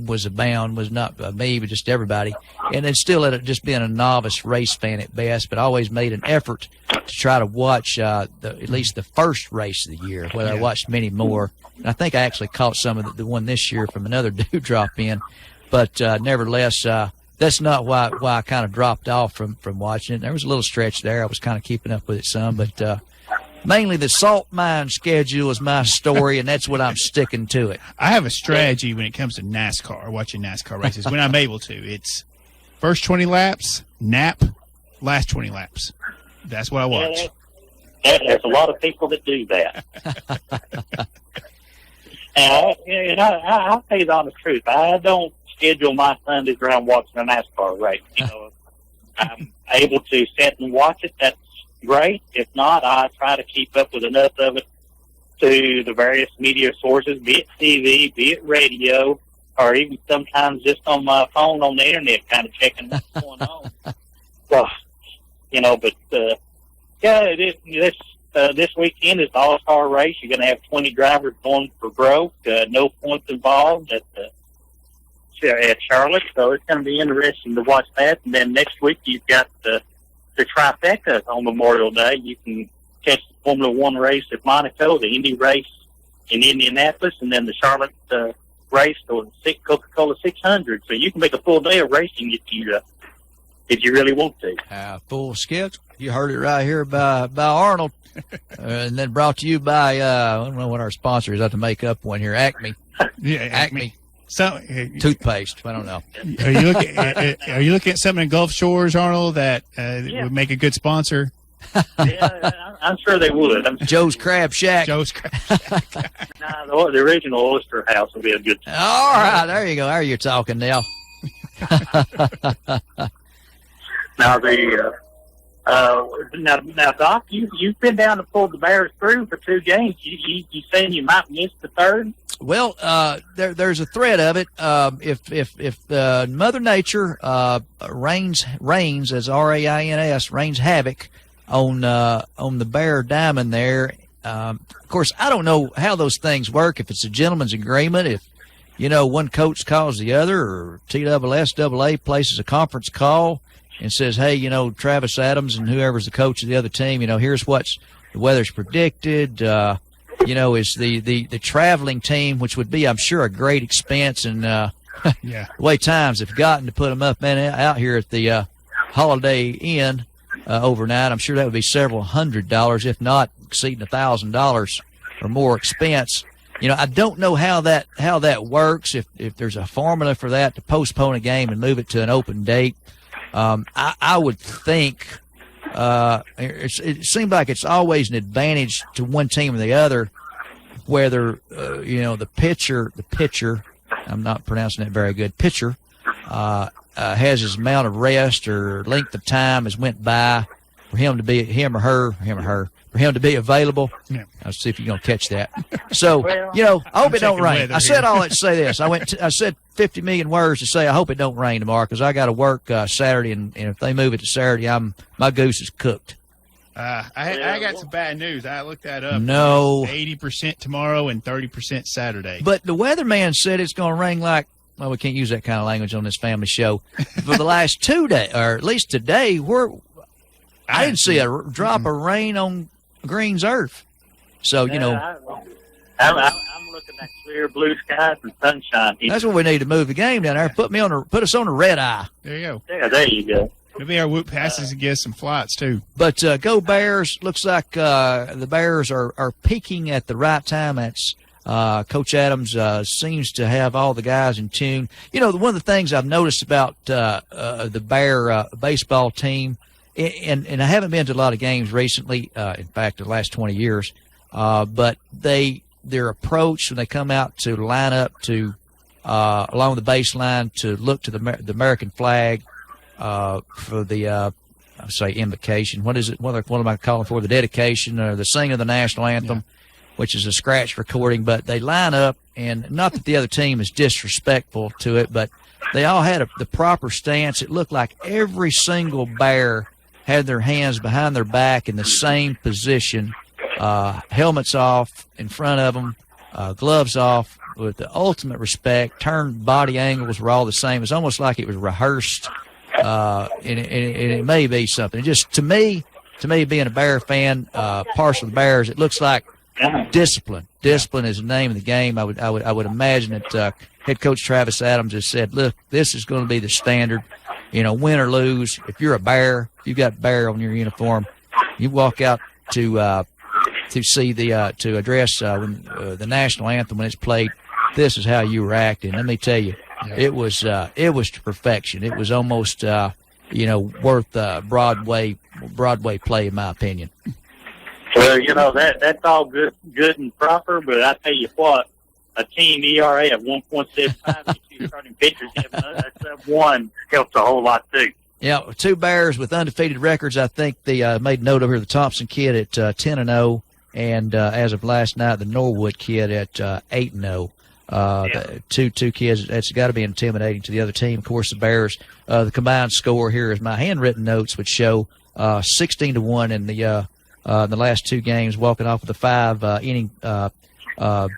was abound, was not me, but just everybody. And then still at just being a novice race fan at best, but always made an effort to try to watch at least the first race of the year, whether I watched many more. And I think I actually caught some of the one this year from another dude drop in. But nevertheless, that's not why I kind of dropped off from watching it. There was a little stretch there. I was kind of keeping up with it some, but mainly the salt mine schedule is my story, and that's what I'm sticking to it. I have a strategy when it comes to NASCAR, watching NASCAR races, when I'm able to. It's first 20 laps, nap, last 20 laps. That's what I watch. There's a lot of people that do that. And I'll tell you the honest truth. I don't schedule my Sundays around watching a NASCAR race. I'm able to sit and watch it. That's great. If not, I try to keep up with enough of it to the various media sources, be it TV, be it radio, or even sometimes just on my phone on the internet, kind of checking what's going on. So, this weekend is the All-Star race. You're going to have 20 drivers going for broke, no points involved at Charlotte, so it's going to be interesting to watch that. And then next week you've got the trifecta on Memorial Day. You can catch the Formula One race at Monaco, the Indy race in Indianapolis, and then the Charlotte race, the Coca-Cola 600. So you can make a full day of racing if you really want to. Full schedule. You heard it right here by Arnold, and then brought to you by I don't know what our sponsor is. I have to make up one here. Acme. Yeah, Acme. So, toothpaste. I don't know. Are you looking at something in Gulf Shores, Arnold, that would make a good sponsor? Yeah, I'm sure they would. Joe's Crab Shack. Joe's Crab Shack. Nah, the original Oyster House would be a good. All right, there you go. There you're talking now. Now Now, Doc, you've been down to pull the Bears through for 2 games. You saying you might miss the third? Well, there's a threat of it. If Mother Nature rains as RAINS rains havoc on the Bear Diamond there. Of course, I don't know how those things work. If it's a gentleman's agreement, if one coach calls the other, or TSSAA places a conference call and says, hey, Travis Adams and whoever's the coach of the other team, here's what's the weather's predicted. Is the traveling team, which would be, I'm sure, a great expense, and the way times have gotten to put them up and out here at the Holiday Inn overnight. I'm sure that would be several $100s, if not exceeding $1,000 or more expense. I don't know how that works. If there's a formula for that to postpone a game and move it to an open date, I would think. It seems like it's always an advantage to one team or the other, whether the pitcher, I'm not pronouncing that very good, pitcher has his amount of rest or length of time has went by for him to be for him to be available. Yeah. I'll see if you're going to catch that. So, I hope it don't rain. I said all that to say this. I said 50 million words to say I hope it don't rain tomorrow, because I got to work Saturday, and if they move it to Saturday, my goose is cooked. I got some bad news. I looked that up. No. 80% tomorrow and 30% Saturday. But the weatherman said it's going to rain like, well, we can't use that kind of language on this family show. For the last 2 days, or at least today, I didn't see a drop of rain on Green's earth. So, I'm looking at clear blue skies and sunshine. That's what we need to move the game down there. Put us on the red eye. There you go. Yeah, there you go. Maybe our whoop passes and get some flights too. But go Bears! Looks like the Bears are peaking at the right time. That's Coach Adams seems to have all the guys in tune. One of the things I've noticed about the Bear baseball team, and I haven't been to a lot of games recently. In fact, the last 20 years, but their approach when they come out to line up to along the baseline to look to the American flag. For the, I say invocation. What is it? What am I calling for? The dedication or the singing of the national anthem, which is a scratch recording. But they line up, and not that the other team is disrespectful to it, but they all had the proper stance. It looked like every single Bear had their hands behind their back in the same position, helmets off in front of them, gloves off, with the ultimate respect. Turned body angles were all the same. It was almost like it was rehearsed. And it may be something. Just to me, being a Bear fan, partial to Bears, it looks like discipline. Discipline is the name of the game. I would imagine that head coach Travis Adams has said, look, this is going to be the standard. Win or lose. If you're a Bear, if you've got Bear on your uniform, you walk out to see to address the national anthem when it's played. This is how you were acting. Let me tell you. It was to perfection. It was almost worth Broadway play, in my opinion. Well, that's all good and proper, but I tell you what, a team ERA of 1.75, two starting pitchers having one helps a whole lot too. Yeah, 2 Bears with undefeated records. I think they made note over here. The Thompson kid at 10-0, and as of last night, the Norwood kid at 8-0. Two kids. That's got to be intimidating to the other team. Of course, the Bears. The combined score here is my handwritten notes, which show 16-1 in the last 2 games, walking off with a 5 inning. I don't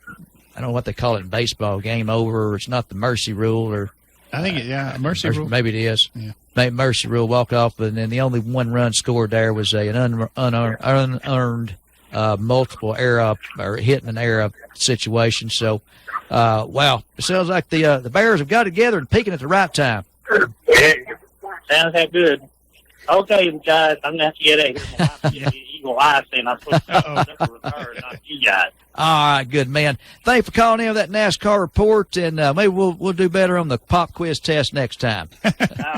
know what they call it in baseball. Game over. It's not the mercy rule, or I think mercy rule. Maybe it is. Yeah. Maybe mercy rule. Walk off, and then the only 1 run scored there was an unearned multiple error or hitting an error situation. So. Wow, it sounds like the Bears have got together and peaking at the right time. Yeah, sounds that good. Okay, guys, I'm going to have to get a eagle eye saying I'm supposed to return, not you guys. All right, good, man. Thanks for calling in with that NASCAR report, and maybe we'll do better on the pop quiz test next time.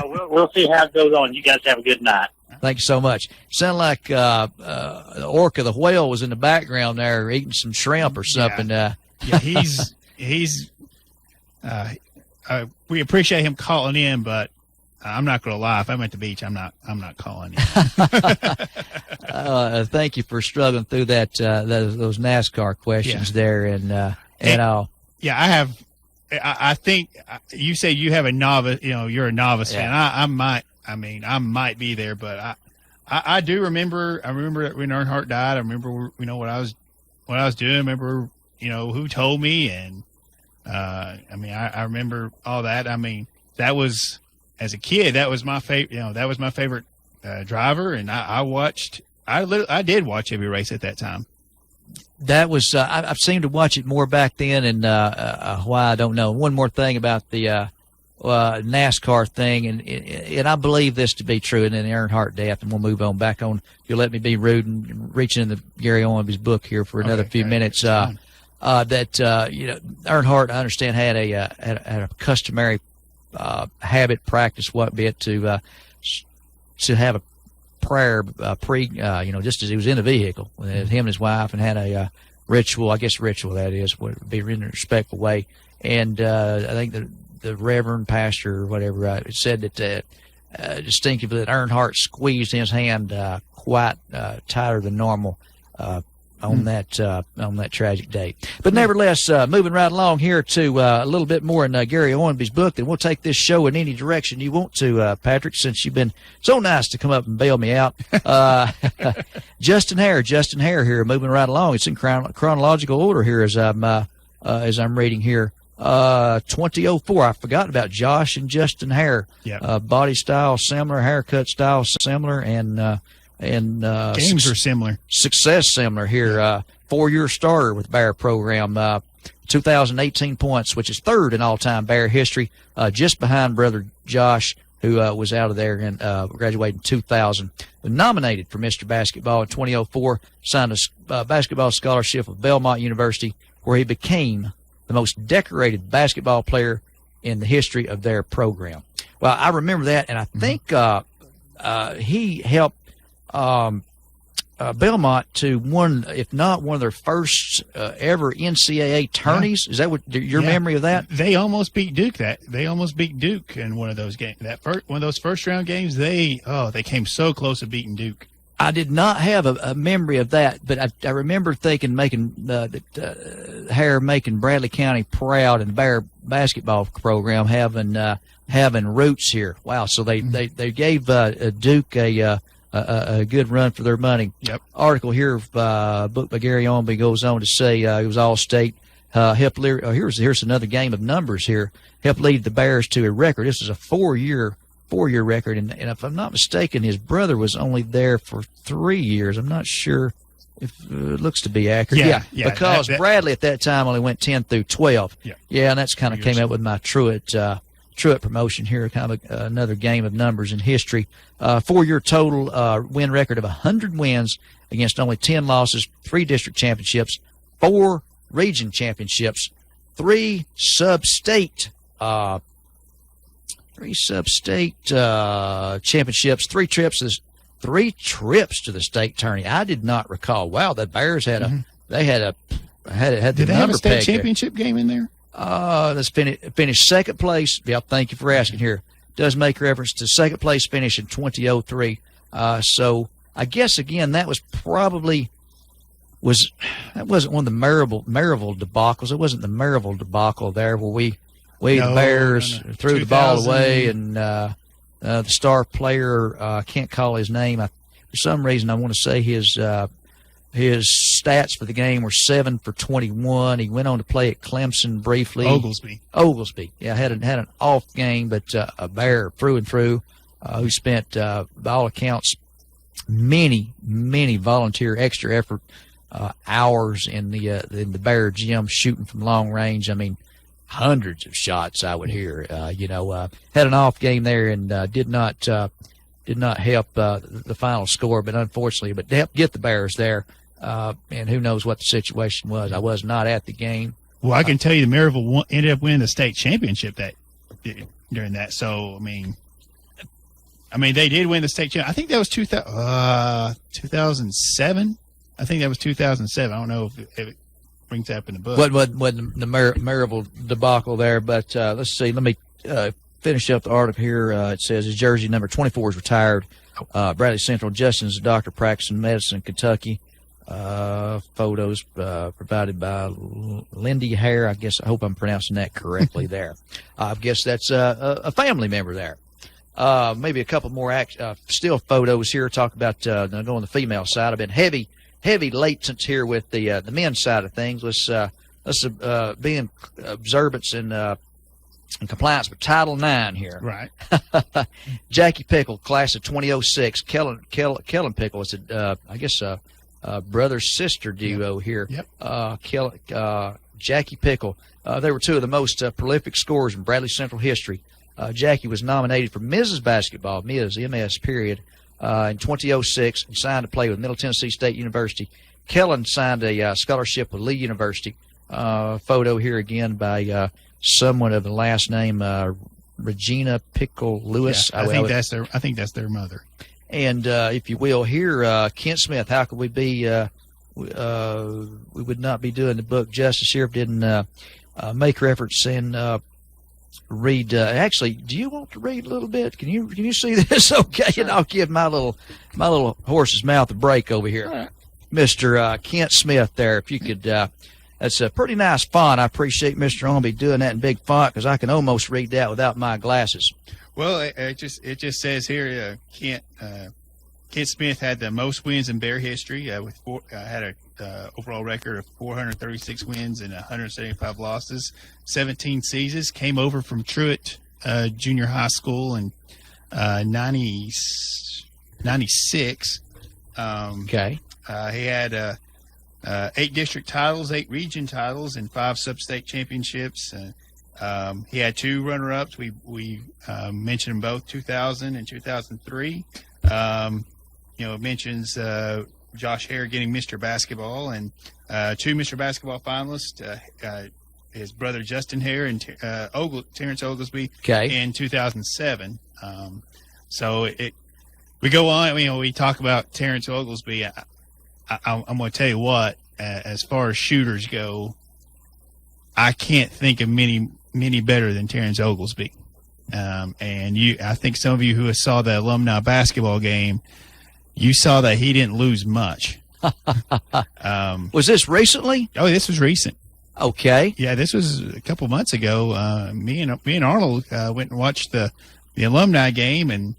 We'll see how it goes on. You guys have a good night. Thank you so much. Sound like the Orca the whale was in the background there eating some shrimp or something. Yeah, we appreciate him calling in, but I'm not going to lie. If I'm at the beach, I'm not calling you. Thank you for struggling through that those NASCAR questions there, and all. Yeah, I have. I think you say you have a novice. You're a novice fan. I might be there, but I do remember. I remember when Earnhardt died. I remember what I was doing. I remember who told me, and I remember all that. I mean, that was, as a kid, that was my favorite. That was my favorite driver, and I watched. I did watch every race at that time. That was I've seemed to watch it more back then, and why I don't know. One more thing about the NASCAR thing, and I believe this to be true, and then the Earnhardt death, and we'll move on back on. If you'll let me be rude and reach into Gary Owenby's book here for another few minutes. Earnhardt, I understand, had a customary habit, practice, what be it, to have a prayer just as he was in the vehicle with him and his wife, and had a ritual that is, would be in a respectful way. And I think the Reverend Pastor or whatever said that distinctively that Earnhardt squeezed his hand quite tighter than normal on that tragic date. But nevertheless, moving right along here to a little bit more in Gary Owenby's book, then we'll take this show in any direction you want to, Patrick, since you've been so nice to come up and bail me out. Justin Hare here, moving right along. It's in chronological order here as I'm reading here. 2004. I forgot about Josh and Justin Hare. Yep. Body style similar, haircut style similar, and games are similar. Success similar here. 4-year starter with Bear program. 2018 points, which is third in all-time Bear history, just behind brother Josh, who was out of there and graduated in 2000. Nominated for Mr. Basketball in 2004, signed a basketball scholarship with Belmont University, where he became the most decorated basketball player in the history of their program. Well, I remember that, and I think he helped Belmont to one, if not one of their first ever NCAA tourneys. Is that what your memory of that? They almost beat Duke. They almost beat Duke in one of those games. One of those first round games. They came so close to beating Duke. I did not have a memory of that, but I remember thinking Hare making Bradley County proud and the Bear basketball program having roots here. Wow! So they gave Duke a good run for their money. Yep. Article here, book by Gary Owenby, goes on to say he was All-State. Here's another game of numbers here. Helped lead the Bears to a record. This is a four-year record, and if I'm not mistaken, his brother was only there for 3 years. I'm not sure if it looks to be accurate. Yeah, because Bradley at that time only went 10 through 12. Yeah, and that's kind of came up with my Truett promotion here, kind of another game of numbers in history. 4-year total win record of 100 wins against only 10 losses, 3 district championships, 4 region championships, 3 sub-state championships, 3 trips to the state tourney. I did not recall. Wow, the Bears had the Did they have a state championship game in there? Let's finish second place. Yeah, thank you for asking here. Does make reference to second place finish in 2003. So I guess again that wasn't one of the Maryville debacles. It wasn't the Maryville debacle there where the Bears threw the ball away, and the star player, can't call his name. For some reason, I want to say his stats for the game were 7 for 21. He went on to play at Clemson briefly. Oglesby. Yeah, had an off game, but a Bear through and through, who spent, by all accounts, many volunteer extra effort hours in the Bear gym shooting from long range. I mean, hundreds of shots I would hear. Had an off game there and did not help the final score, but unfortunately, helped get the Bears there. And who knows what the situation was. I was not at the game. Well, I can tell you the Maryville ended up winning the state championship during that. So, I mean, they did win the state championship. I think that was 2007. I think that was 2007. I don't know if it brings up in the book. What the Maryville debacle there, but let's see. Let me finish up the article here. It says his jersey number 24 is retired. Bradley Central. Justin's a doctor practicing medicine in Kentucky. Photos provided by Lindy Hare. I hope I'm pronouncing that correctly there. I guess that's a family member there. Maybe a couple more still photos here. Talk about going on the female side. I've been heavy late since here with the men's side of things. Let's be in observance and compliance with Title IX here. Right. Jackie Pickle, class of 2006. Kellen Pickle is a brother-sister duo here. Yep. Jackie Pickle. They were two of the most prolific scorers in Bradley Central history. Jackie was nominated for Mrs. Basketball, MS period, in 2006 and signed to play with Middle Tennessee State University. Kellen signed a scholarship with Lee University. Photo here again by someone of the last name Regina Pickle Lewis. Yeah, I think that's their mother. And if you will, here Kent Smith. How could we be? We would not be doing the book justice here if didn't make reference and read. Actually, do you want to read a little bit? Can you see this? Okay, sure. And I'll give my little horse's mouth a break over here, right. Mr. Kent Smith. There, if you could. That's a pretty nice font. I appreciate Mr. Omby doing that in big font because I can almost read that without my glasses. Well, it just says here, Kent Smith had the most wins in Bear history. Had a overall record of 436 wins and 175 losses, 17 seasons. Came over from Truett Junior High School in 96. Okay. He had 8 district titles, 8 region titles, and 5 sub-state championships. He had 2 runner-ups. We mentioned them both, 2000 and 2003. It mentions Josh Hare getting Mr. Basketball and 2 Mr. Basketball finalists, his brother Justin Hare and Terrence Oglesby in 2007. We go on. We talk about Terrence Oglesby. I'm going to tell you what, as far as shooters go, I can't think of many better than Terrence Oglesby. I think some of you who saw the alumni basketball game, you saw that he didn't lose much. Was this recently? Oh, this was recent. Okay. Yeah, this was a couple months ago. Me and Arnold went and watched the alumni game, and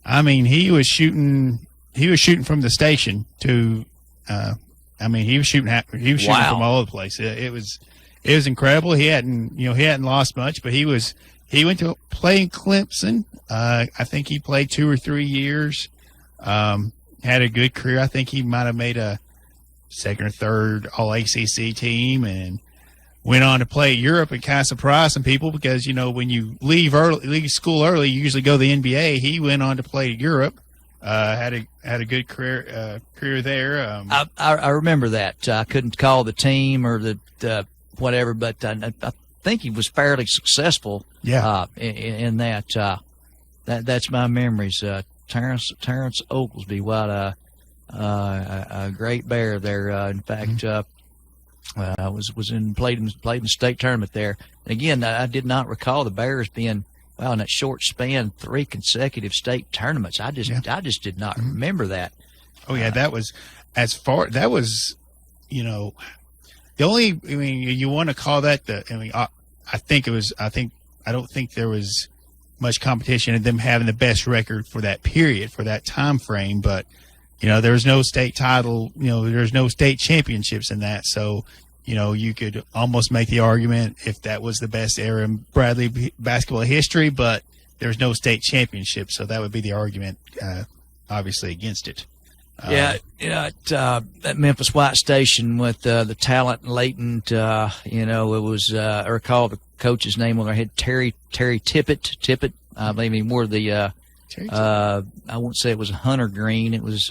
I mean, he was shooting from the station to. He was shooting from all over the place. It was incredible. He hadn't lost much, but he went to play in Clemson. I think he played 2 or 3 years. Had a good career. I think he might have made a 2nd or 3rd All ACC team, and went on to play Europe and kind of surprised some people because when you leave school early, you usually go to the NBA. He went on to play Europe. Had a good career there. I remember that. I couldn't call the team or the whatever, but I think he was fairly successful. Yeah. In that. That's my memories. Terrence Oglesby, what a great Bear there. In fact, played in the state tournament there. And again, I did not recall the Bears being. Wow, in that short span, 3 consecutive state tournaments. I just did not remember that. Oh yeah, that was the only. You want to call that I don't think there was much competition in them having the best record for that period, for that time frame. But there was no state title. There's no state championships in that. So. You could almost make the argument if that was the best era in Bradley basketball history, but there's no state championship, so that would be the argument, obviously, against it. At Memphis White Station with the talent latent, it was, I recall the coach's name on their head, Terry Tippett. I believe he wore the, I won't say it was a hunter green. It was,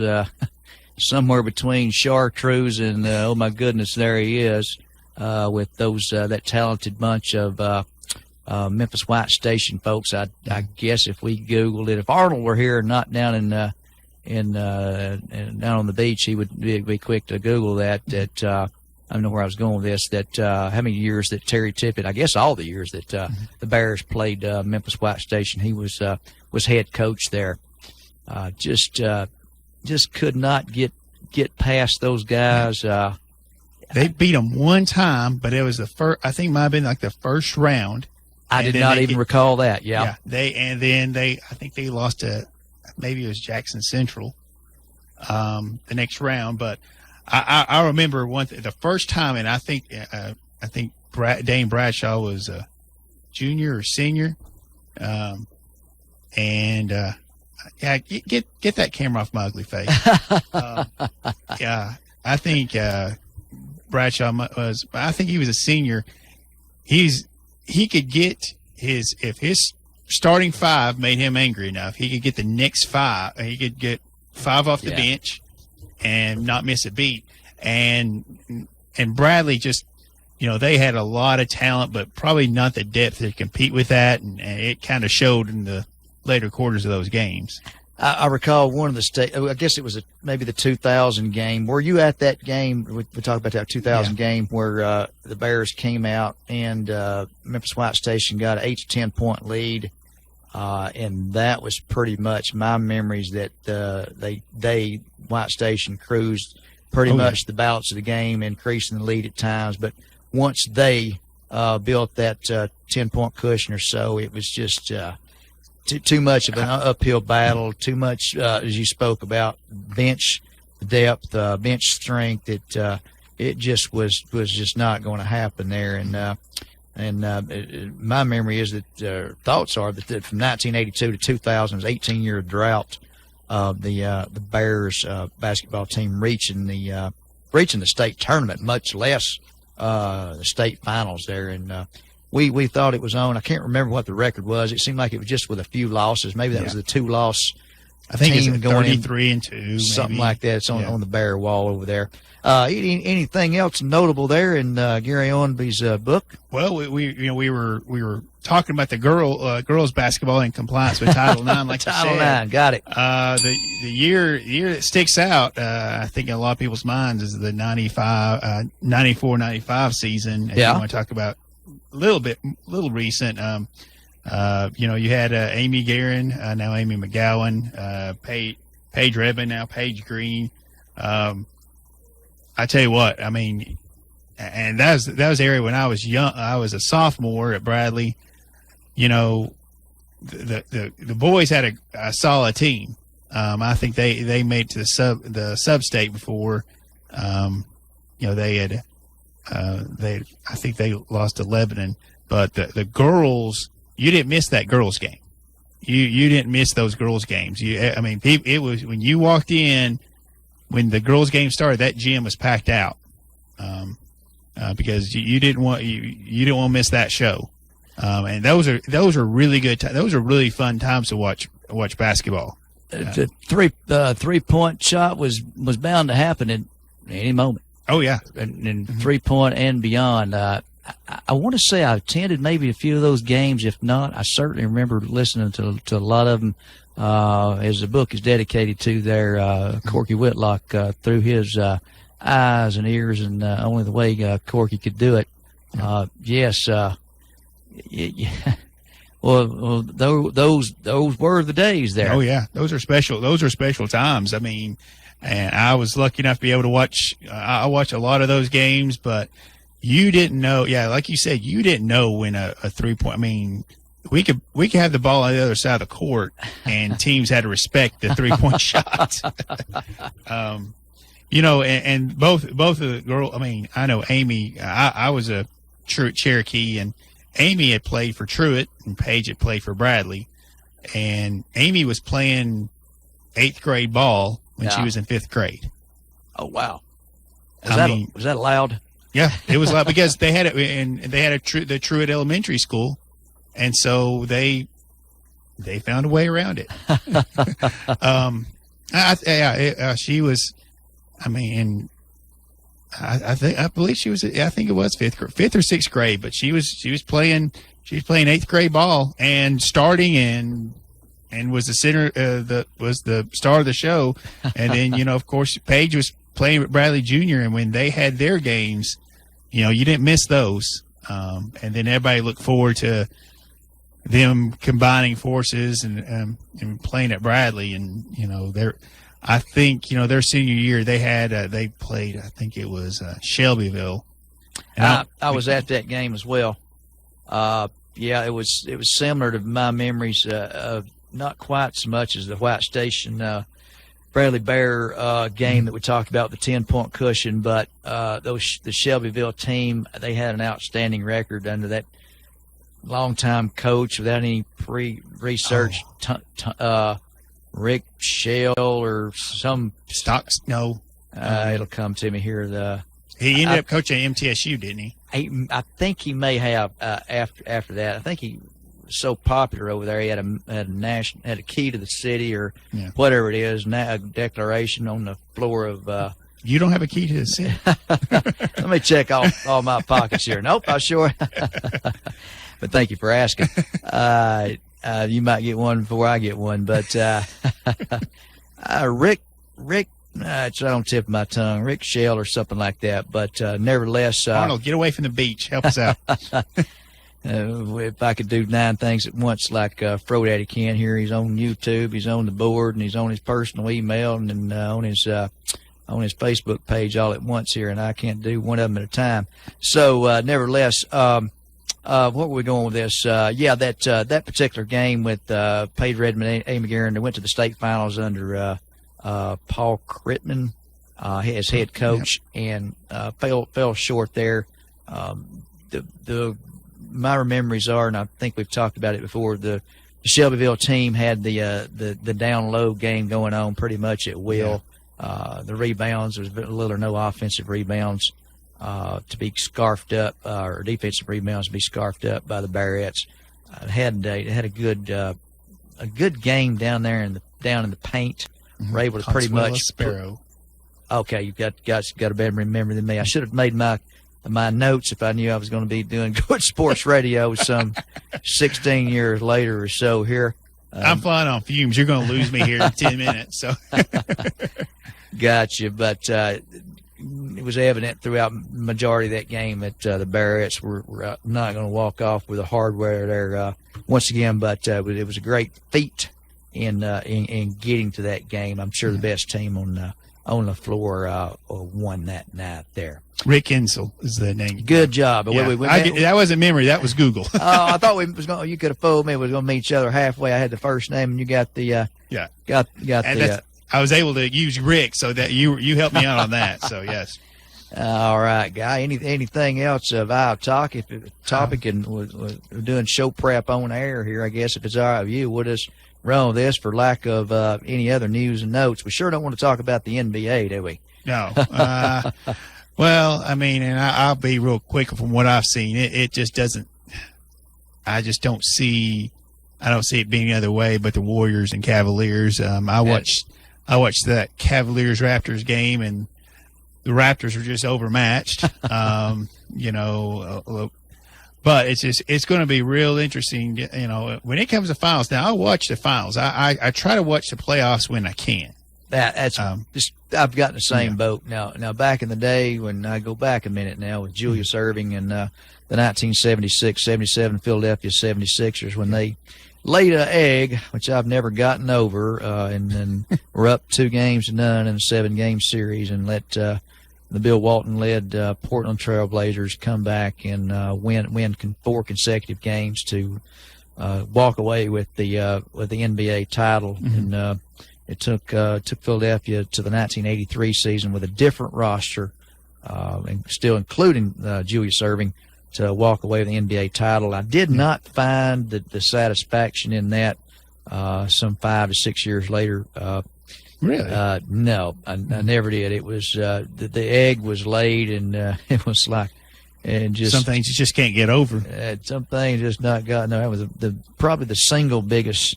somewhere between chartreuse and oh my goodness, there he is with those that talented bunch of Memphis White Station folks. I guess if we Googled it, if Arnold were here, not down down on the beach, he would be quick to Google that. I don't know where I was going with this, that how many years that Terry Tippett, I guess all the years that the Bears played Memphis White Station, he was head coach there. Just could not get past those guys. They beat them one time, but it was the first. I think it might have been like the first round. I did not even recall that. Yeah. I think they lost to, maybe it was Jackson Central, the next round. But I remember the first time, and I think Dane Bradshaw was a junior or senior, get that camera off my ugly face. I think Bradshaw was. I think he was a senior. He could get if his starting five made him angry enough, he could get the next five. He could get five off the bench and not miss a beat. And Bradley just, they had a lot of talent, but probably not the depth to compete with that. And it kind of showed in the later quarters of those games. I recall one of the I guess it was maybe the 2000 game. Were you at that game? We talked about that 2000 game where the Bears came out and Memphis White Station got an 8-10 point lead, and that was pretty much my memories that they White Station cruised pretty much the balance of the game, increasing the lead at times. But once they built that 10-point cushion or so, it was just too much of an uphill battle, too much, as you spoke about, bench depth, bench strength. It just was just not going to happen there. And my memory is that thoughts are that from 1982 to 2000 was 18-year drought of the Bears basketball team reaching the state tournament, much less the state finals there. And we thought it was on. I can't remember what the record was. It seemed like it was just with a few losses. Maybe that was the 2-loss. I think team it's going 33-2, something maybe. like that. It's on the Bear wall over there. Anything else notable there in Gary Owenby's book? Well, we were talking about the girls basketball in compliance with Title IX, like Title you said. IX, got it. The year that sticks out, I think in a lot of people's minds, is the 94-95 season. And you want to talk about a little recent. You had Amy Guerin, now Amy McGowan, Paige Redmond, now Paige Green. I tell you what, I mean, and that was the area when I was young. I was a sophomore at Bradley. The boys had a solid team. I think they made it to the sub state before. They had I think they lost to Lebanon, but the girls, you didn't miss that girls game. You didn't miss those girls games. It was when you walked in. When the girls' game started, that gym was packed out because you didn't want to miss that show. And those are really good. Those are really fun times to watch basketball. The 3-point shot was bound to happen at any moment. Oh yeah, and 3-point and beyond. I want to say I attended maybe a few of those games. If not, I certainly remember listening to a lot of them. As the book is dedicated to there, Corky Whitlock, through his eyes and ears, and only the way Corky could do it. Yes. Well, those were the days there. Oh yeah, those are special. Those are special times. I mean, and I was lucky enough to be able to watch. I watched a lot of those games, but you didn't know. Yeah, like you said, you didn't know when a 3-point. I mean. We could have the ball on the other side of the court, and teams had to respect the 3-point shots. And both of the girls. I mean, I know Amy. I was a Truett Cherokee, and Amy had played for Truett, and Paige had played for Bradley. And Amy was playing 8th grade ball when she was in 5th grade. Oh wow! Was that loud? Yeah, it was loud because they had it, and they had the Truett Elementary School. And so they found a way around it. She was. I mean, I believe she was. I think it was 5th or 6th grade, but she was playing 8th grade ball and starting and was the center. Was the star of the show. And then of course Paige was playing with Bradley Jr. and when they had their games, you know, you didn't miss those. And then everybody looked forward to them combining forces and playing at Bradley. And, you know, I think, you know, their senior year, they played, I think it was Shelbyville. And I was at that game as well. Yeah, it was similar to my memories of not quite so much as the White Station Bradley Bear game that we talked about, the 10-point cushion, but the Shelbyville team, they had an outstanding record under that longtime coach without any pre-research. Rick Shell or some Stocks? No, it'll come to me here. He ended up coaching at MTSU, didn't he? I think he may have after that. I think he was so popular over there. He had a key to the city or whatever it is, a declaration on the floor of. You don't have a key to the city. Let me check all my pockets here. Nope, I sure. But thank you for asking. You might get one before I get one, but Rick. It's right on the tip of my tongue, Rick Shell or something like that. But nevertheless, Arnold, get away from the beach. Help us out. If I could do 9 things at once, like Fro Daddy can here, he's on YouTube, he's on the board, and he's on his personal email, and on his Facebook page all at once here, and I can't do one of them at a time. So, nevertheless, what were we going with this? That particular game with Page Redmond, A. McGarren, they went to the state finals under Paul Crittman as head coach, and fell short there. My memories are, and I think we've talked about it before, the Shelbyville team had the down low game going on pretty much at will. The rebounds, there was little or no offensive rebounds to be scarfed up, or defensive rebounds to be scarfed up by the Bearettes. Had a good game down there down in the paint. Were able to pretty much Sparrow. Okay, you got a better memory than me. I should have made my notes if I knew I was going to be doing good sports radio some 16 years later or so here. I'm flying on fumes. You're going to lose me here in 10 minutes. So, gotcha. But it was evident throughout the majority of that game that the Bearettes were not going to walk off with the hardware there once again. But it was a great feat in getting to that game. I'm sure the best team on the floor won that night there. Rick Insel is the name. Good job. Yeah. That wasn't memory. That was Google. I thought you could have fooled me. We was going to meet each other halfway. I had the first name, and you got the I was able to use Rick, so that you helped me out on that. So yes. All right, Guy. Anything else of our topic? And we're doing show prep on air here. I guess if it's all right with you, we'll just run with this for lack of any other news and notes. We sure don't want to talk about the NBA, do we? No. Well, I mean, and I'll be real quick from what I've seen. It just doesn't. I just don't see. I don't see it being the other way. But the Warriors and Cavaliers. I watched that Cavaliers Raptors game, and the Raptors were just overmatched. But it's going to be real interesting. When it comes to finals. Now I watch the finals. I try to watch the playoffs when I can. That's I've gotten the same boat now. Now back in the day, when I go back a minute now with Julius Erving and the 1976-77 Philadelphia 76ers, when they laid an egg, which I've never gotten over, and then we're up 2-0 in a 7-game series, and let the Bill Walton-led Portland Trail Blazers come back and win 4 consecutive games to walk away with the NBA title. And it took Philadelphia to the 1983 season with a different roster, and still including Julius Erving, to walk away with the NBA title. I did not find the satisfaction in that some 5 to 6 years later. Really? No, I never did. It was the egg was laid, and it was like, and just some things you just can't get over. Some things just not got. No, that was probably the single biggest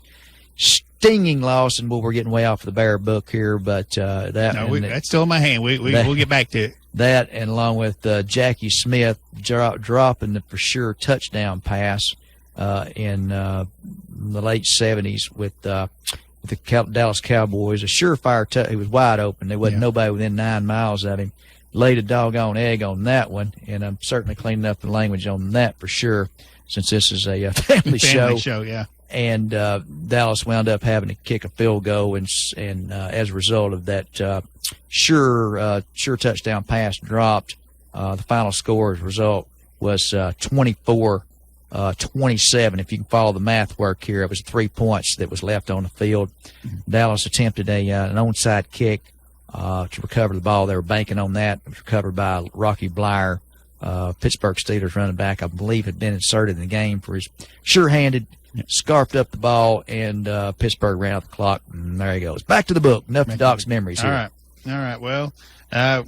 stinging loss, and we're getting way off the Bear book here, but that's still in my hand. We'll get back to it. That, and along with Jackie Smith dropping the for sure touchdown pass in the late 70s with with the Dallas Cowboys. A surefire he was wide open. There wasn't nobody within 9 miles of him. Laid a doggone egg on that one, and I'm certainly cleaning up the language on that for sure, since this is a family show. Yeah. And Dallas wound up having to kick a field goal, and as a result of that sure touchdown pass dropped, the final score as a result was 24-27. If you can follow the math work here, it was 3 points that was left on the field. Dallas attempted an onside kick to recover the ball. They were banking on that. It was recovered by Rocky Blyer, Pittsburgh Steelers running back. I believe had been inserted in the game for his sure-handed, scarfed up the ball, and Pittsburgh ran out the clock. And there he goes. Back to the book. Enough of Doc's memories here. All right. Well,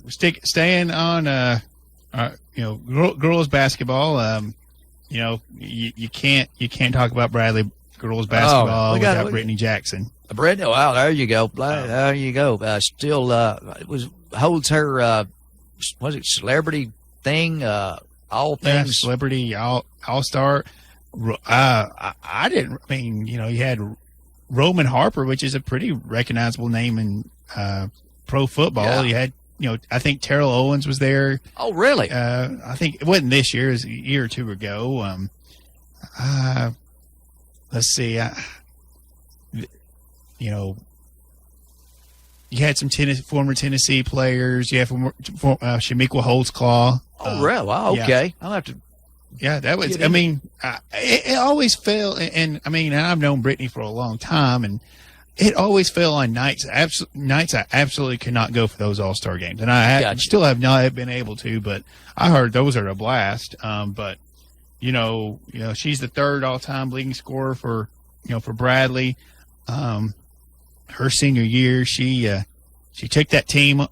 staying on, girls basketball. You can't talk about Bradley girls basketball without Brittany Jackson. Brittany, wow, there you go. There you go. Still, holds her, was it celebrity thing? All things. Yeah, celebrity all-star. I didn't. I mean, you had Roman Harper, which is a pretty recognizable name in pro football. Yeah. You had, I think Terrell Owens was there. Oh, really? I think it wasn't this year; it was a year or two ago. Let's see. You had some former Tennessee players. You have Shamiqua Holtzclaw. Oh, really? Wow, okay. Yeah. I'll have to. Yeah, that was. I mean, it always fell, and I mean, I've known Brittany for a long time, and it always fell on nights. Nights I absolutely could not go for those All-Star games, and I still have not been able to. But I heard those are a blast. But she's the third all-time leading scorer for Bradley. Her senior year, she took that team on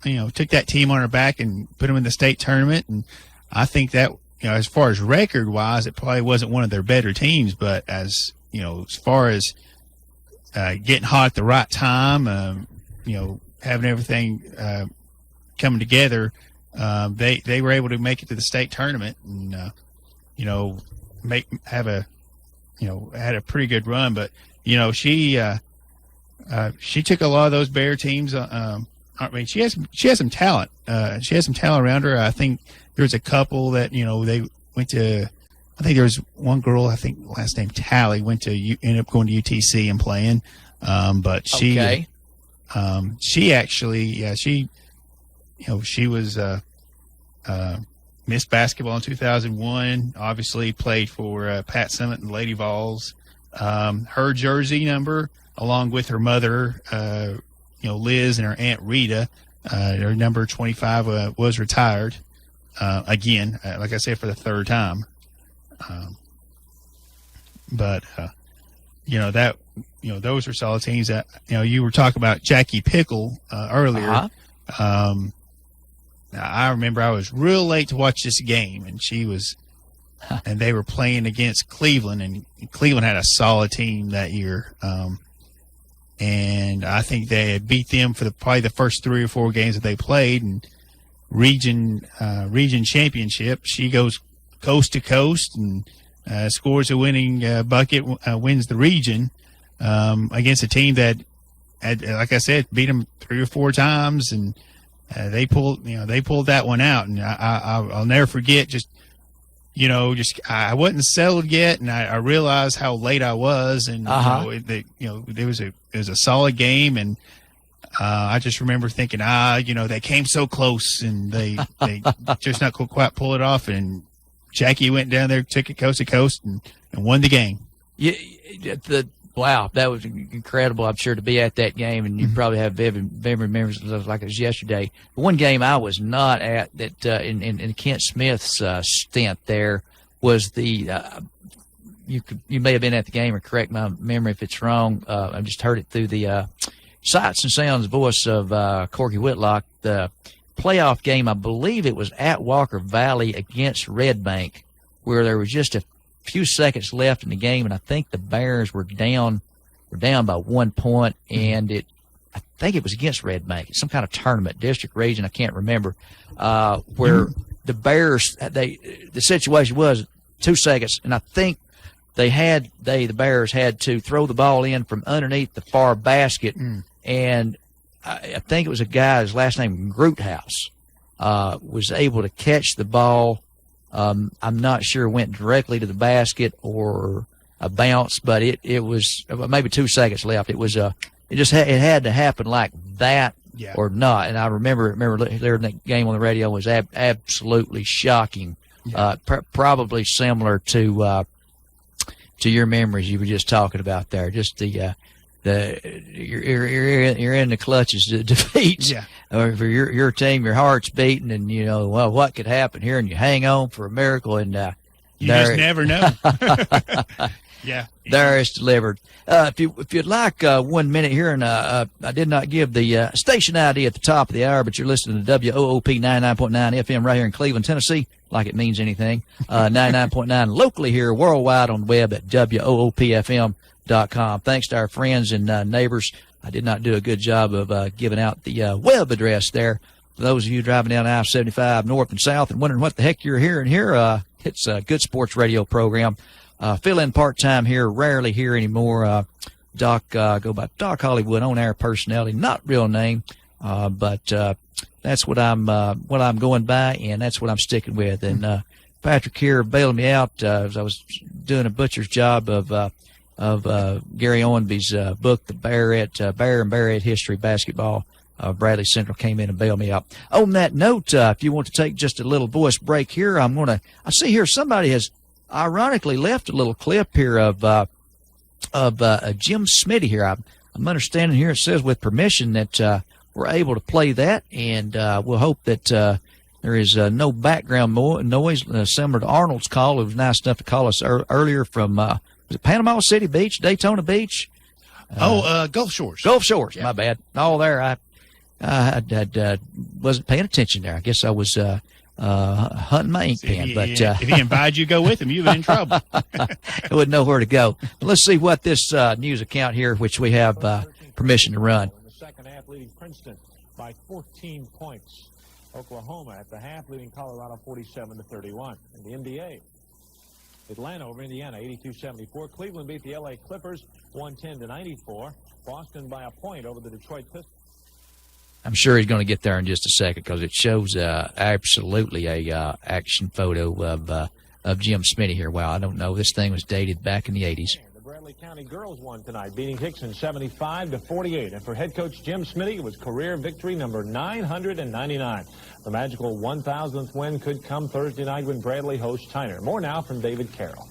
her back and put them in the state tournament, and I think that. As far as record-wise, it probably wasn't one of their better teams, but as far as getting hot at the right time, having everything coming together, they were able to make it to the state tournament and had a pretty good run. But she took a lot of those Bear teams. I mean, she has some talent. She has some talent around her. I think. There's a couple that, they went to, I think there was one girl, I think last name Tally, ended up going to UTC and playing. But she, she actually, she was, Miss Basketball in 2001, obviously played for Pat Summitt and Lady Vols. Her jersey number, along with her mother, Liz, and her Aunt Rita, her number 25 was retired. Again, like I said, for the third time. But those are solid teams that, you were talking about Jackie Pickle, earlier. I remember I was real late to watch this game, and and they were playing against Cleveland, and Cleveland had a solid team that year. And I think they had beat them for probably the first 3 or 4 games that they played, and region championship. She goes coast to coast and scores a winning bucket, wins the region against a team that had, like I said, beat them 3 or 4 times, and they pulled that one out. And I'll never forget. I wasn't settled yet, and I realized how late I was, and it was a solid game, and. I just remember thinking, they came so close, and they just not quite pull it off. And Jackie went down there, took it coast to coast, and won the game. Wow, that was incredible. I'm sure to be at that game, and you probably have vivid memories like it was yesterday. The one game I was not at that in Kent Smith's stint there was the. You may have been at the game, or correct my memory if it's wrong. I just heard it through the. Sights and sounds voice of Corky Whitlock. The playoff game, I believe it was at Walker Valley against Red Bank, where there was just a few seconds left in the game, and I think the Bears were down by 1 point, and I think it was against Red Bank, some kind of tournament, district, region, I can't remember, where the Bears, the situation was 2 seconds, and I think the Bears had to throw the ball in from underneath the far basket, and I think it was a guy, his last name Groothouse, was able to catch the ball. I'm not sure it went directly to the basket or a bounce, but it was maybe 2 seconds left. It was it had to happen like that or not. And I remember hearing that game on the radio was absolutely shocking. Probably similar to your memories you were just talking about there. Just you're in the clutches of defeat. For your team, your heart's beating, and well, what could happen here? And you hang on for a miracle, and you just never know. There it's delivered. If you'd like 1 minute here, and I did not give the station ID at the top of the hour, but you're listening to WOOP 99.9 FM right here in Cleveland, Tennessee, like it means anything. 99.9 locally here, worldwide on the web at WOOPFM.com. Thanks to our friends and neighbors. I did not do a good job of giving out the web address there. For those of you driving down I-75 north and south and wondering what the heck you're hearing here, it's a good sports radio program. Fill in part-time here, rarely here anymore. Doc, go by Doc Hollywood, on-air personality, not real name, but that's what I'm going by, and that's what I'm sticking with. And Patrick here bailed me out as I was doing a butcher's job of Gary Owenby's book, The Bear and Bearhead History Basketball. Bradley Central came in and bailed me out. On that note, if you want to take just a little voice break here, I see here somebody has ironically left a little clip here of Jim Smitty here. I'm understanding here it says with permission that we're able to play that, and we'll hope that there is no background noise similar to Arnold's call. It was nice enough to call us earlier from was it Panama City Beach, Daytona Beach? Gulf Shores. Gulf Shores, my bad. All there, I wasn't paying attention there. I guess I was hunting my ink pen. But if he invited you to go with him, you'd be in trouble. I wouldn't know where to go. But let's see what this news account here, which we have permission to run. In the second half, leading Princeton by 14 points. Oklahoma at the half, leading Colorado 47-31. In the NBA, Atlanta over Indiana 82-74. Cleveland beat the LA Clippers 110-94. Boston by a point over the Detroit Pistons. I'm sure he's going to get there in just a second because it shows absolutely a action photo of Jim Smitty here. Wow, I don't know. This thing was dated back in the 80s. The Bradley County girls won tonight, beating Hickson 75-48. And for head coach Jim Smitty, it was career victory number 999. The magical 1,000th win could come Thursday night when Bradley hosts Tyner. More now from David Carroll.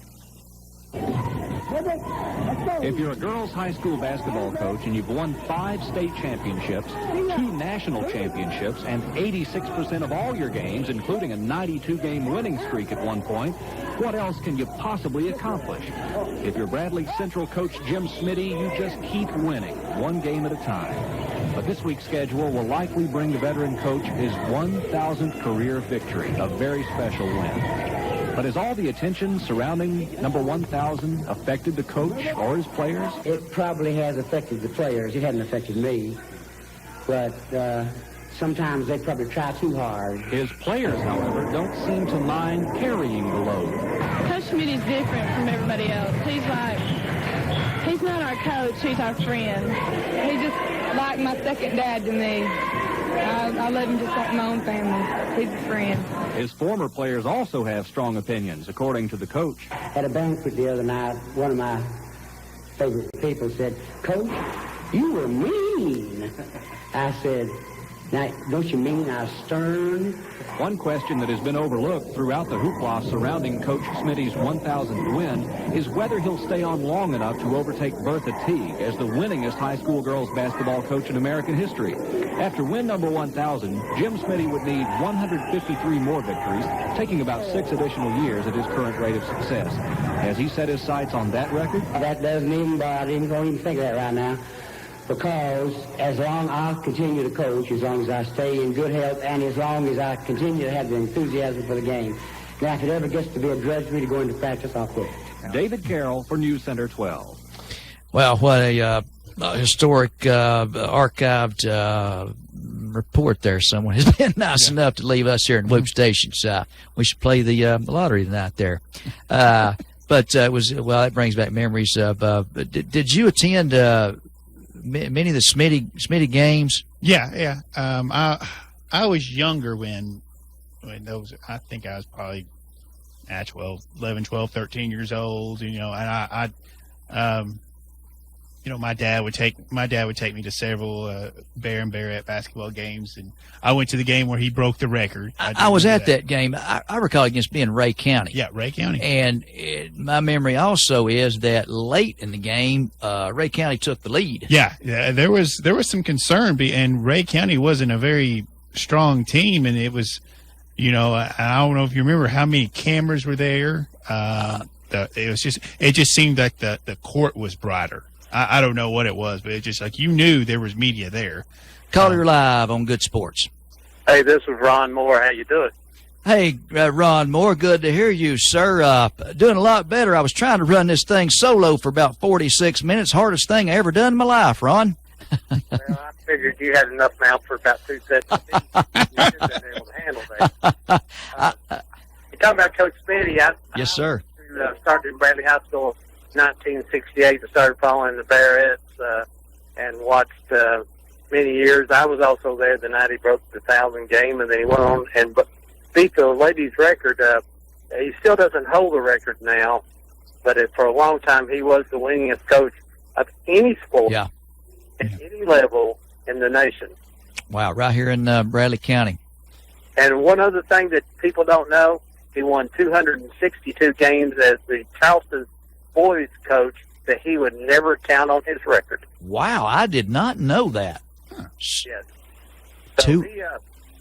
If you're a girls' high school basketball coach and you've won 5 state championships, 2 national championships, and 86% of all your games, including a 92-game winning streak at one point, what else can you possibly accomplish? If you're Bradley Central coach Jim Smitty, you just keep winning, one game at a time. But this week's schedule will likely bring the veteran coach his 1,000th career victory, a very special win. But has all the attention surrounding number 1,000 affected the coach or his players? It probably has affected the players. It hasn't affected me. But sometimes they probably try too hard. His players, however, don't seem to mind carrying the load. Coach Schmidt is different from everybody else. He's not our coach, he's our friend. He's just like my second dad to me. I love him just like my own family. He's a friend. His former players also have strong opinions, according to the coach. At a banquet the other night, one of my favorite people said, "Coach, you were mean." I said, "Now, don't you mean I was stern?" One question that has been overlooked throughout the hoopla surrounding Coach Smitty's 1,000th win is whether he'll stay on long enough to overtake Bertha Teague as the winningest high school girls basketball coach in American history. After win number 1,000, Jim Smitty would need 153 more victories, taking about 6 additional years at his current rate of success. Has he set his sights on that record? That doesn't even bother me. I don't even think of that right now. Because as long as I'll continue to coach, as long as I stay in good health, and as long as I continue to have the enthusiasm for the game, now if it ever gets to be a drudgery to go into practice, I'll quit. David Carroll for News Center 12. Well, what a historic archived report there. Someone has been nice enough to leave us here in Whoop Stations. We should play the lottery tonight there. But But it was, well, that brings back memories of. Did you attend many of the Smitty games? Yeah. I was younger when those. I think I was probably 11, 12, 13 years old. And I my dad would take me to several Bear and Barrett basketball games, and I went to the game where he broke the record. I was at that game. I recall against being Ray County. Yeah, Ray County. And my memory also is that late in the game, Ray County took the lead. Yeah, there was some concern, and Ray County wasn't a very strong team, and it was, I don't know if you remember how many cameras were there. It just seemed like the court was brighter. I don't know what it was, but it just like you knew there was media there. Caller live on Good Sports. Hey, this is Ron Moore. How you doing? Hey, Ron Moore, good to hear you, sir. Doing a lot better. I was trying to run this thing solo for about 46 minutes. Hardest thing I ever done in my life, Ron. Well, I figured you had enough now for about 2 sets. You should have been able to handle that. You're talking about Coach Smitty. Yes, sir. I started in Bradley High School in 1968 and started following the Barretts and watched many years. I was also there the night he broke the 1,000 game, and then he went on and beat the ladies' record. He still doesn't hold the record now, but for a long time he was the winningest coach of any sport at any level in the nation. Wow, right here in Bradley County. And one other thing that people don't know, he won 262 games as the Charleston boys coach, that he would never count on his record. Wow, I did not know that. Yes. So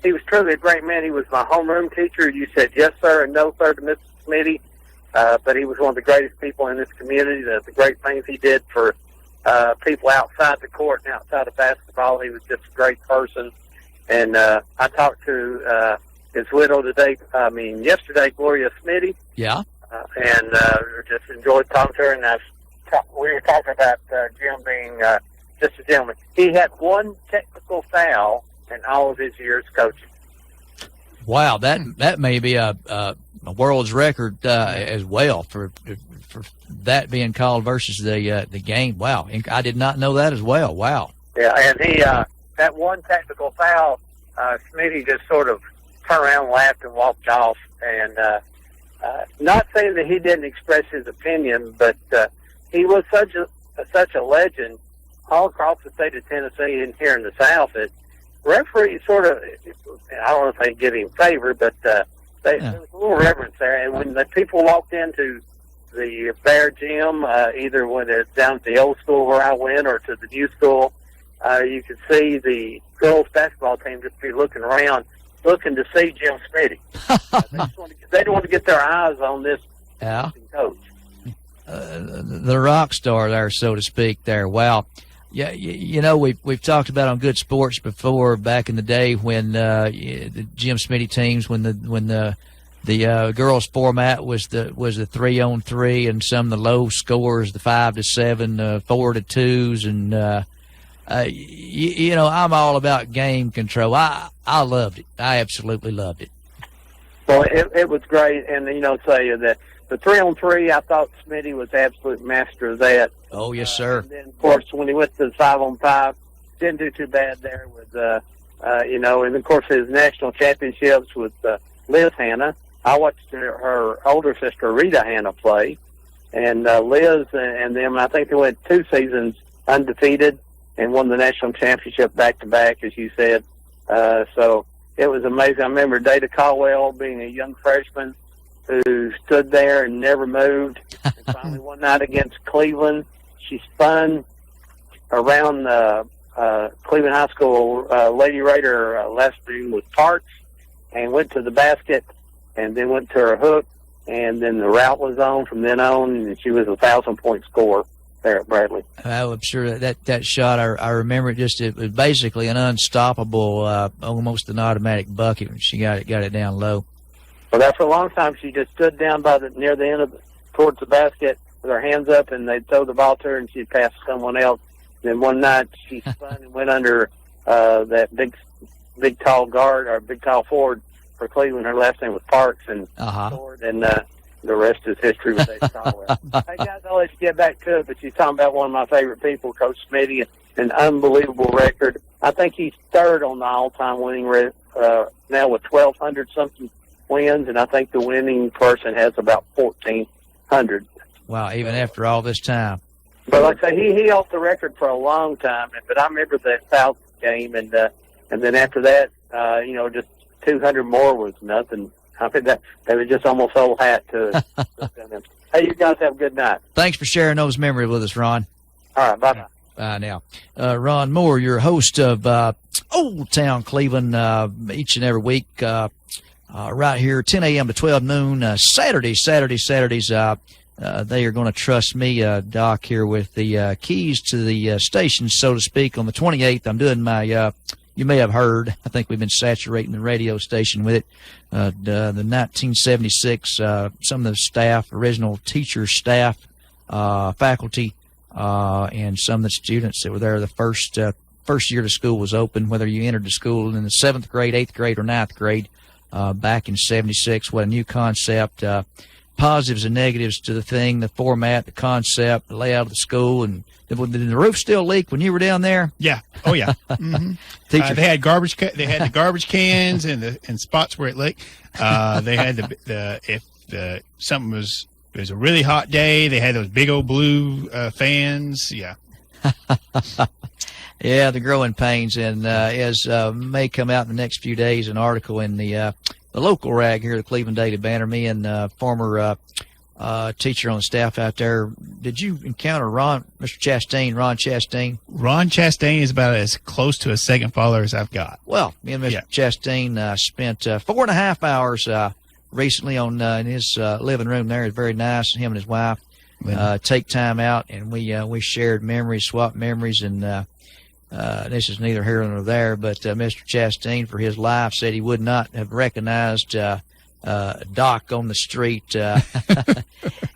he was truly a great man. He was my homeroom teacher. You said yes, sir, and no, sir, to Mr. Smitty. But he was one of the greatest people in this community. The great things he did for people outside the court and outside of basketball. He was just a great person. And I talked to his widow yesterday, Gloria Smitty. Yeah. And just enjoyed talking to her. And we were talking about Jim being just a gentleman. He had one technical foul in all of his years coaching. Wow, that may be a world's record as well for that being called versus the game. Wow, I did not know that as well. Wow. Yeah, and he that one technical foul, Smitty just sort of turned around, laughed, and walked off. And not saying that he didn't express his opinion, but he was such a legend all across the state of Tennessee and here in the South that referees sort of, I don't know if they give him favor, but there was a little reverence there. And when the people walked into the Bear Gym, either when it's down at the old school where I went or to the new school, you could see the girls basketball team just be looking around, looking to see Jim Smitty. They didn't want to get their eyes on this coach. The rock star there, so to speak. There, wow. Yeah, we've talked about on Good Sports before back in the day when the Jim Smitty teams, when the girls format was the 3-on-3 and some of the low scores, the 5-7, 4-2s, and I'm all about game control. I loved it. I absolutely loved it. Well, it was great, and say that the 3-on-3, I thought Smitty was absolute master of that. Oh yes, sir. And then of course when he went to the 5-on-5, didn't do too bad there with and of course his national championships with Liz Hanna. I watched her older sister Rita Hanna play, and Liz and them. I think they went 2 seasons undefeated and won the national championship back to back, as you said. So it was amazing. I remember Data Caldwell being a young freshman who stood there and never moved. And finally one night against Cleveland, she spun around Cleveland High School Lady Raider last room with Parks and went to the basket and then went to her hook, and then the route was on from then on, and she was a 1,000-point scorer there at Bradley. I'm sure that shot, I remember it was basically an unstoppable, almost an automatic bucket when she got it down low. Well, after a long time, she just stood down near the end towards the basket with her hands up, and they'd throw the ball to her, and she'd pass to someone else. Then one night, she spun and went under that big tall guard or big tall forward for Cleveland. Her last name was Parks, and scored. And the rest is history with Dave Caldwell. Hey, guys, I'll let you get back to it, but you're talking about one of my favorite people, Coach Smitty, an unbelievable record. I think he's third on the all-time winning now with 1,200-something wins, and I think the winning person has about 1,400. Wow, even after all this time. But like I say, he held the record for a long time. But I remember the 1,000th game, and then after that, just 200 more was nothing. I mean, that was just almost old hat to it. Hey, you guys have a good night. Thanks for sharing those memories with us, Ron. All right, bye-bye. Now, Ron Moore, you're host of Old Town Cleveland each and every week right here, 10 a.m. to 12 noon, Saturdays. They are going to trust me, Doc, here with the keys to the station, so to speak. On the 28th, I'm doing my, you may have heard, I think we've been saturating the radio station with it, the 1976, some of the staff, original teacher staff, faculty, and some of the students that were there the first year the school was open, whether you entered the school in the 7th grade, 8th grade, or 9th grade, back in 76. What a new concept. Positives and negatives to the thing, the format, the concept, the layout of the school. And did the roof still leak when you were down there? Yeah. Oh, yeah. Mm-hmm. They had garbage. They had the garbage cans and spots where it leaked. They had if something was, it was a really hot day, they had those big old blue fans. Yeah. Yeah, the growing pains. And as may come out in the next few days, an article in the local rag here, the Cleveland Daily Banner, me and former teacher on the staff out there. Did you encounter Ron Chastain? Ron Chastain is about as close to a second father as I've got. Well, me and Mr. Chastain spent 4.5 hours recently in his living room there. It's very nice. Him and his wife take time out, and we shared memories, swapped memories, and this is neither here nor there, but Mr. Chastain, for his life, said he would not have recognized Doc on the street.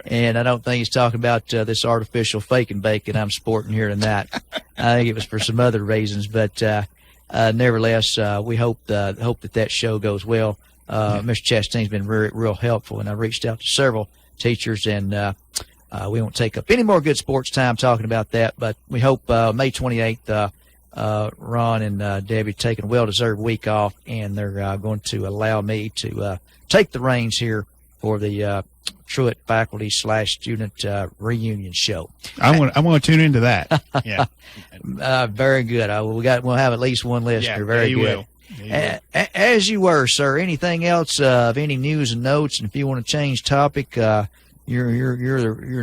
And I don't think he's talking about this artificial fake and bacon I'm sporting here tonight. I think it was for some other reasons, but nevertheless, we hope that show goes well. Mr. Chastain's been real helpful, and I reached out to several teachers, and we won't take up any more good sports time talking about that, but we hope May 28th, Ron and Debbie taking a well-deserved week off, and they're going to allow me to take the reins here for the Truett faculty/student reunion show. I'm going to tune into that. Yeah, very good. We'll have at least one listener. Yeah, very you good. Will. As you were, sir. Anything else of any news and notes? And if you want to change topic, you're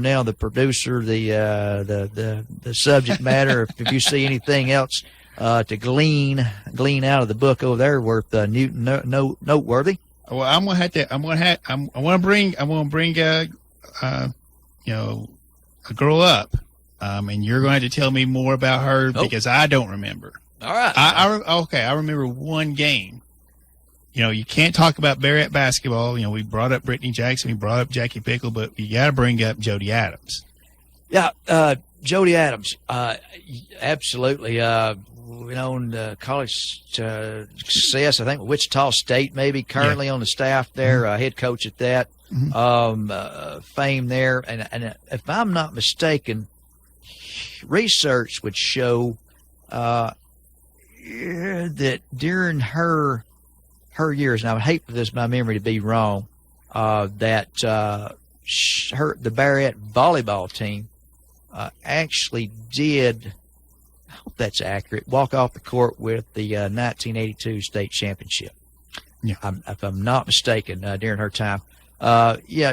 now the producer, the subject matter. If you see anything else to glean out of the book over there worth noteworthy. Well, I'm gonna bring a girl up, and you're going to have to tell me more about her because I don't remember. All right. I remember one game. You can't talk about Barrett basketball. We brought up Brittany Jackson, we brought up Jackie Pickle, but you got to bring up Jody Adams. Yeah, Jody Adams, absolutely. College success, I think, with Wichita State, maybe currently on the staff there, head coach at that. Fame there, and if I'm not mistaken, research would show that during her years, and I would hate for my memory to be wrong, that the Barrett volleyball team actually did, I hope that's accurate, walk off the court with the 1982 state championship. Yeah. If I'm not mistaken, during her time.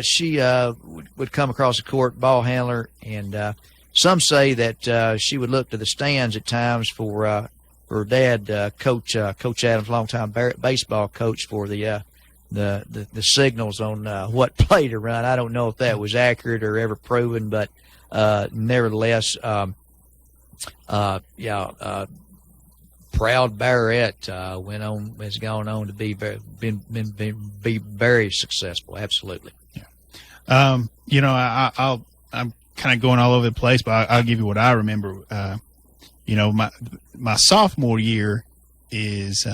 She would come across the court, ball handler, and some say that she would look to the stands at times for her dad, Coach Adams, longtime Barrett baseball coach, for the signals on what play to run. I don't know if that was accurate or ever proven, but nevertheless, proud Barrett has gone on to be very successful. Absolutely. Yeah. I'm kind of going all over the place, but I'll give you what I remember. My sophomore year is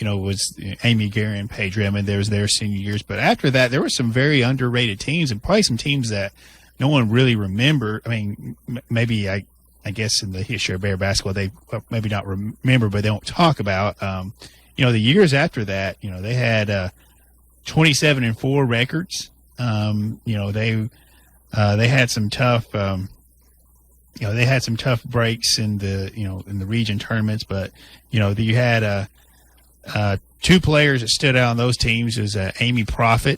was Amy Guerin, Paige Redmond. There was their senior years. But after that, there were some very underrated teams and probably some teams that no one really remember. I mean, maybe I guess in the history of Bear basketball, they maybe not remember, but they don't talk about. The years after that, they had 27-4 records. They had some tough. They had some tough breaks in the region tournaments, but you had two players that stood out on those teams. Was Amy Proffitt.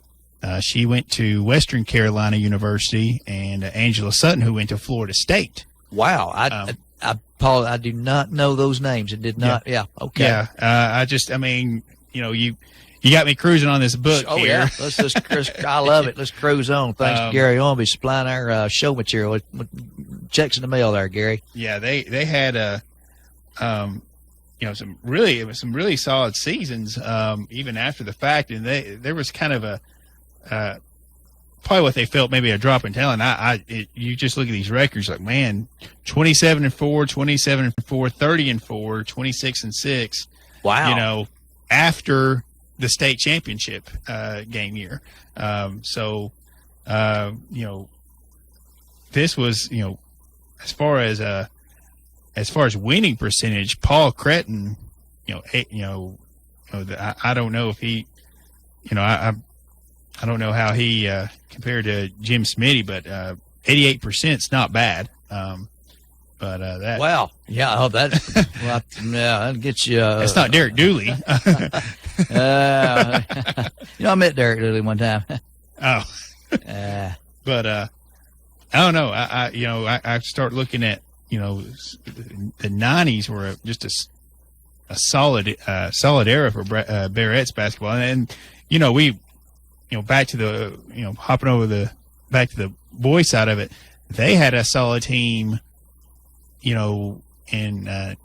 She went to Western Carolina University, and Angela Sutton, who went to Florida State. Wow, Paul, I do not know those names. It did not. Yeah. Okay. Yeah. You got me cruising on this book here. Yeah. Let's just, I love it. Let's cruise on. Thanks to Gary Ormby supplying our show material. Checks in the mail there, Gary. Yeah, they had some really solid seasons even after the fact, and there was kind of a probably what they felt maybe a drop in talent. You just look at these records like, man, 27-4, 27-4, 30-4, 26-6. Wow. After the state championship game year. This was, as far as winning percentage, Paul Cretton, I don't know if he, I don't know how he compared to Jim Smitty, but 88% is not bad. But that. Wow. Yeah. Oh, that. Well, that gets you. It's not Derek Dooley. I met Derek Dooley one time. Oh. But I don't know. I start looking at the 90s were just a solid era for Bearettes basketball, and we back to the hopping over back to the boys side of it. They had a solid team. In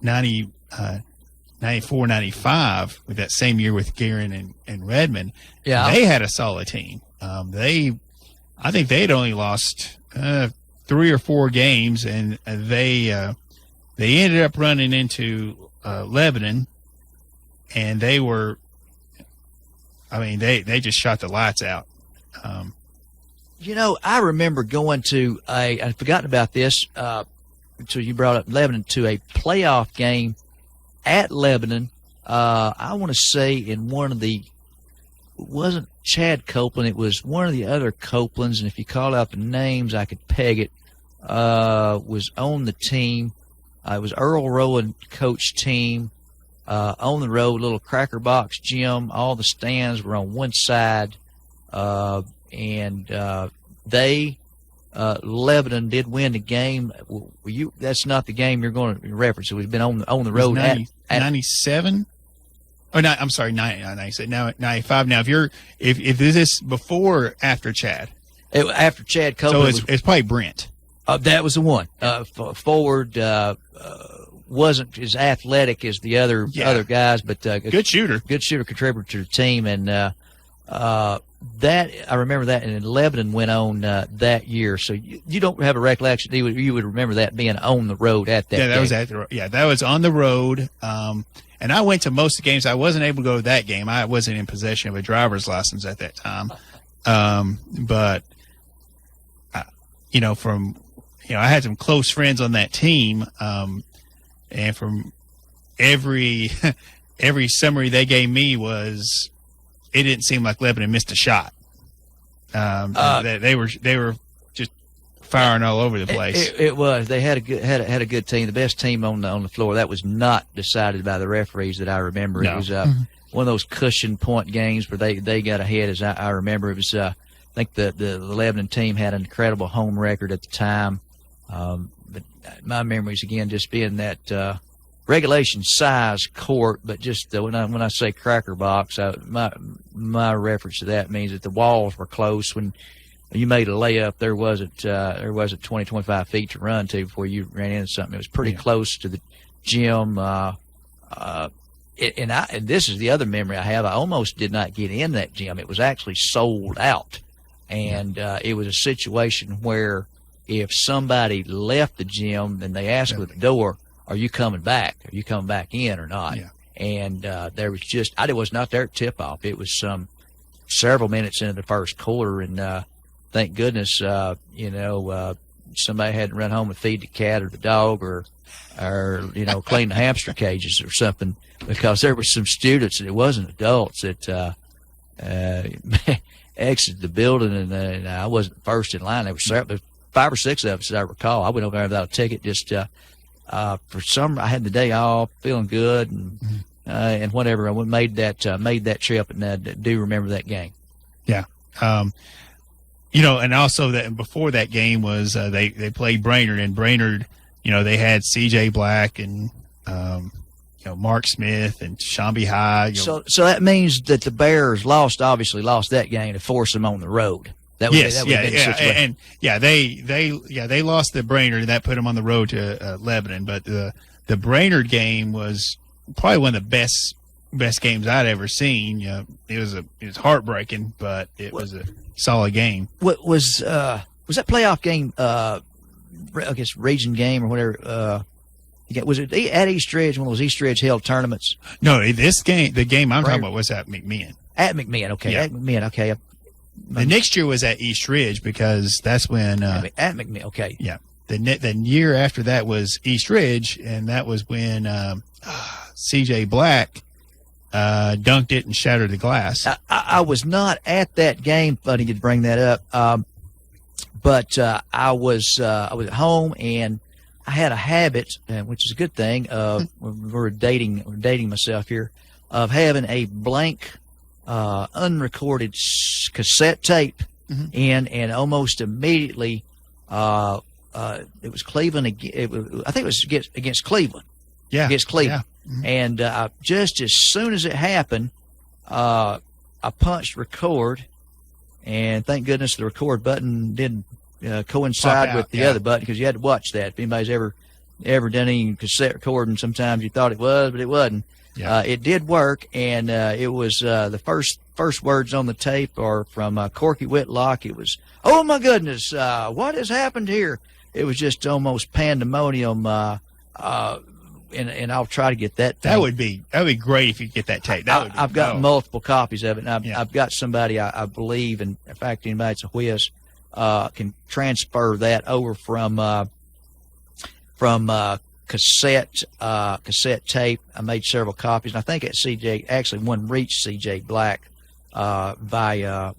94, 95, with that same year with Guerin and Redmond, they had a solid team. I think they had only lost 3 or 4 games, and they ended up running into Lebanon, and they were, they just shot the lights out. I remember going to I'd forgotten about this. So you brought up Lebanon, to a playoff game at Lebanon. I want to say in one of it wasn't Chad Copeland, it was one of the other Copelands, and if you call out the names, I could peg it. Was on the team. It was Earl Rowan coach team. On the road, little Cracker Box gym. All the stands were on one side, and Lebanon did win the game. That's not the game you're going to reference. It was been on the road at 97. Oh, no, I'm sorry, 97. Now 95. Now, if this is before or after Chad, after Chad Copeland, so it's probably Brent. That was the one. Forward wasn't as athletic as the other guys, but good shooter contributor to the team, and that I remember that, and Lebanon went on that year. So you don't have a recollection. You would remember that being on the road at that. Yeah, that game. was at the. Yeah, that was on the road. And I went to most of the games. I wasn't able to go to that game. I wasn't in possession of a driver's license at that time. But I had some close friends on that team. And from every summary they gave me was, it didn't seem like Lebanon missed a shot. They were just firing all over the place. It was. They had a good team, the best team on the floor. That was not decided by the referees that I remember. No. It was one of those cushion point games where they got ahead. As I remember, it was. I think the Lebanon team had an incredible home record at the time. But my memories again just being that. Regulation size court, but just when I say Cracker Box, my reference to that means that the walls were close. When you made a layup, there wasn't 20, 25 feet to run to before you ran into something. It was pretty close to the gym. And this is the other memory I have. I almost did not get in that gym. It was actually sold out, and it was a situation where if somebody left the gym, then they asked at the door, "Are you coming back? Are you coming back in or not?" Yeah. and there was just I was not there at tip off. It was several minutes into the first quarter, and thank goodness somebody hadn't run home and feed the cat or the dog or clean the hamster cages or something, because there were some students, and it wasn't adults, that exited the building, and I wasn't first in line. There were 5 or 6 of us, as I recall. I went over there without a ticket. Just for some, I had the day off, feeling good, and whatever. I made that trip, and I do remember that game. Yeah. And also that before that game was they played Brainerd, and Brainerd, they had C.J. Black and Mark Smith and Shambi High. So that means that the Bears obviously lost that game to force them on the road. They lost the Brainerd, and that put them on the road to Lebanon. But the Brainerd game was probably one of the best games I'd ever seen. It was heartbreaking, but it was a solid game. What was that playoff game? I guess region game or whatever. Was it at East Ridge, one of those East Ridge held tournaments? No, the game I'm talking about was at McMinn. At McMinn, okay. Yeah. At McMinn, okay. The next year was at East Ridge, because that's when at McMinn, okay. Yeah. The year after that was East Ridge, and that was when C.J. Black dunked it and shattered the glass. I was not at that game. Funny you bring that up. But I was at home, and I had a habit, which is a good thing. We're dating myself here, of having a blank, unrecorded cassette tape, and almost immediately, it was Cleveland. I think it was against Cleveland. Yeah, against Cleveland. Yeah. And just as soon as it happened, I punched record, and thank goodness the record button didn't coincide with the other button, because you had to watch that. If anybody's ever done any cassette recording, sometimes you thought it was, but it wasn't. Yeah. It did work, and it was the first words on the tape are from Corky Whitlock. It was, "Oh my goodness, what has happened here?" It was just almost pandemonium. And I'll try to get that thing. That would be great if you get that tape. I've got multiple copies of it, and I've got somebody I believe, and in fact anybody that's a whiz can transfer that over from cassette tape. I made several copies, and I think one reached C.J. Black by a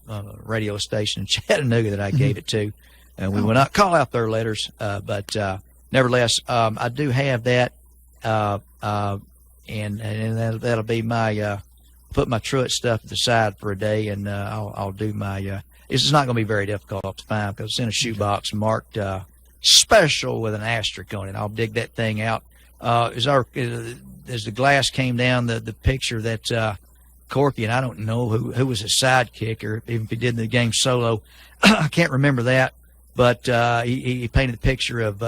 radio station in Chattanooga that I gave it to, and we will not call out their letters, but nevertheless, I do have that. And that'll be my put my Truett stuff to the side for a day, and I'll do my it's not going to be very difficult to find, because it's in a shoebox marked special with an asterisk on it. I'll dig that thing out. As the glass came down, the picture that Corky, and I don't know who was his sidekick, or even if he did the game solo, I can't remember that, but he painted a picture of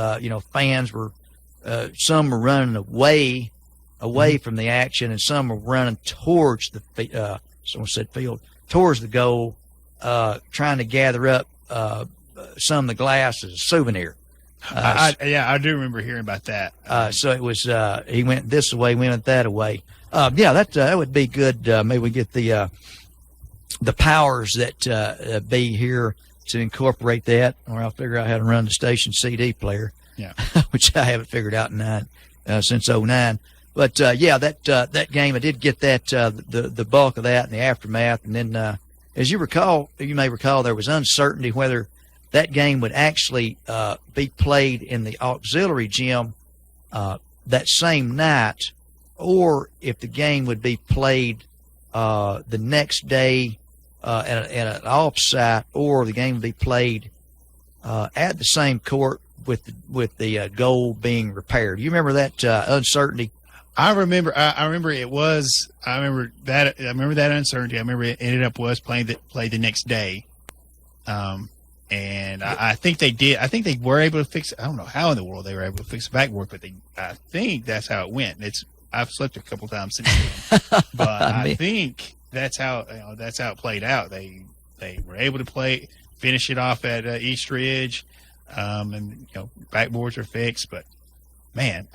fans were. Some were running away from the action, and some were running towards towards the goal, trying to gather up some of the glass as a souvenir. I do remember hearing about that. So it was he went this way, we went that way. That would be good. Maybe we get the powers that be here to incorporate that, or I'll figure out how to run the station CD player. Yeah, which I haven't figured out since '09. But that game, I did get that the bulk of that and the aftermath. And then, as you may recall, there was uncertainty whether that game would actually be played in the auxiliary gym that same night, or if the game would be played the next day at an off-site, or the game would be played at the same court with the goal being repaired. You remember that uncertainty? I remember it was. I remember that uncertainty. I remember it ended up played the next day, and I think they did. I think they were able to fix. I don't know how in the world they were able to fix the backboard, but I think that's how it went. I've slept a couple times since then, but I think that's how it played out. They were able to finish it off at East Ridge. And backboards are fixed, but man,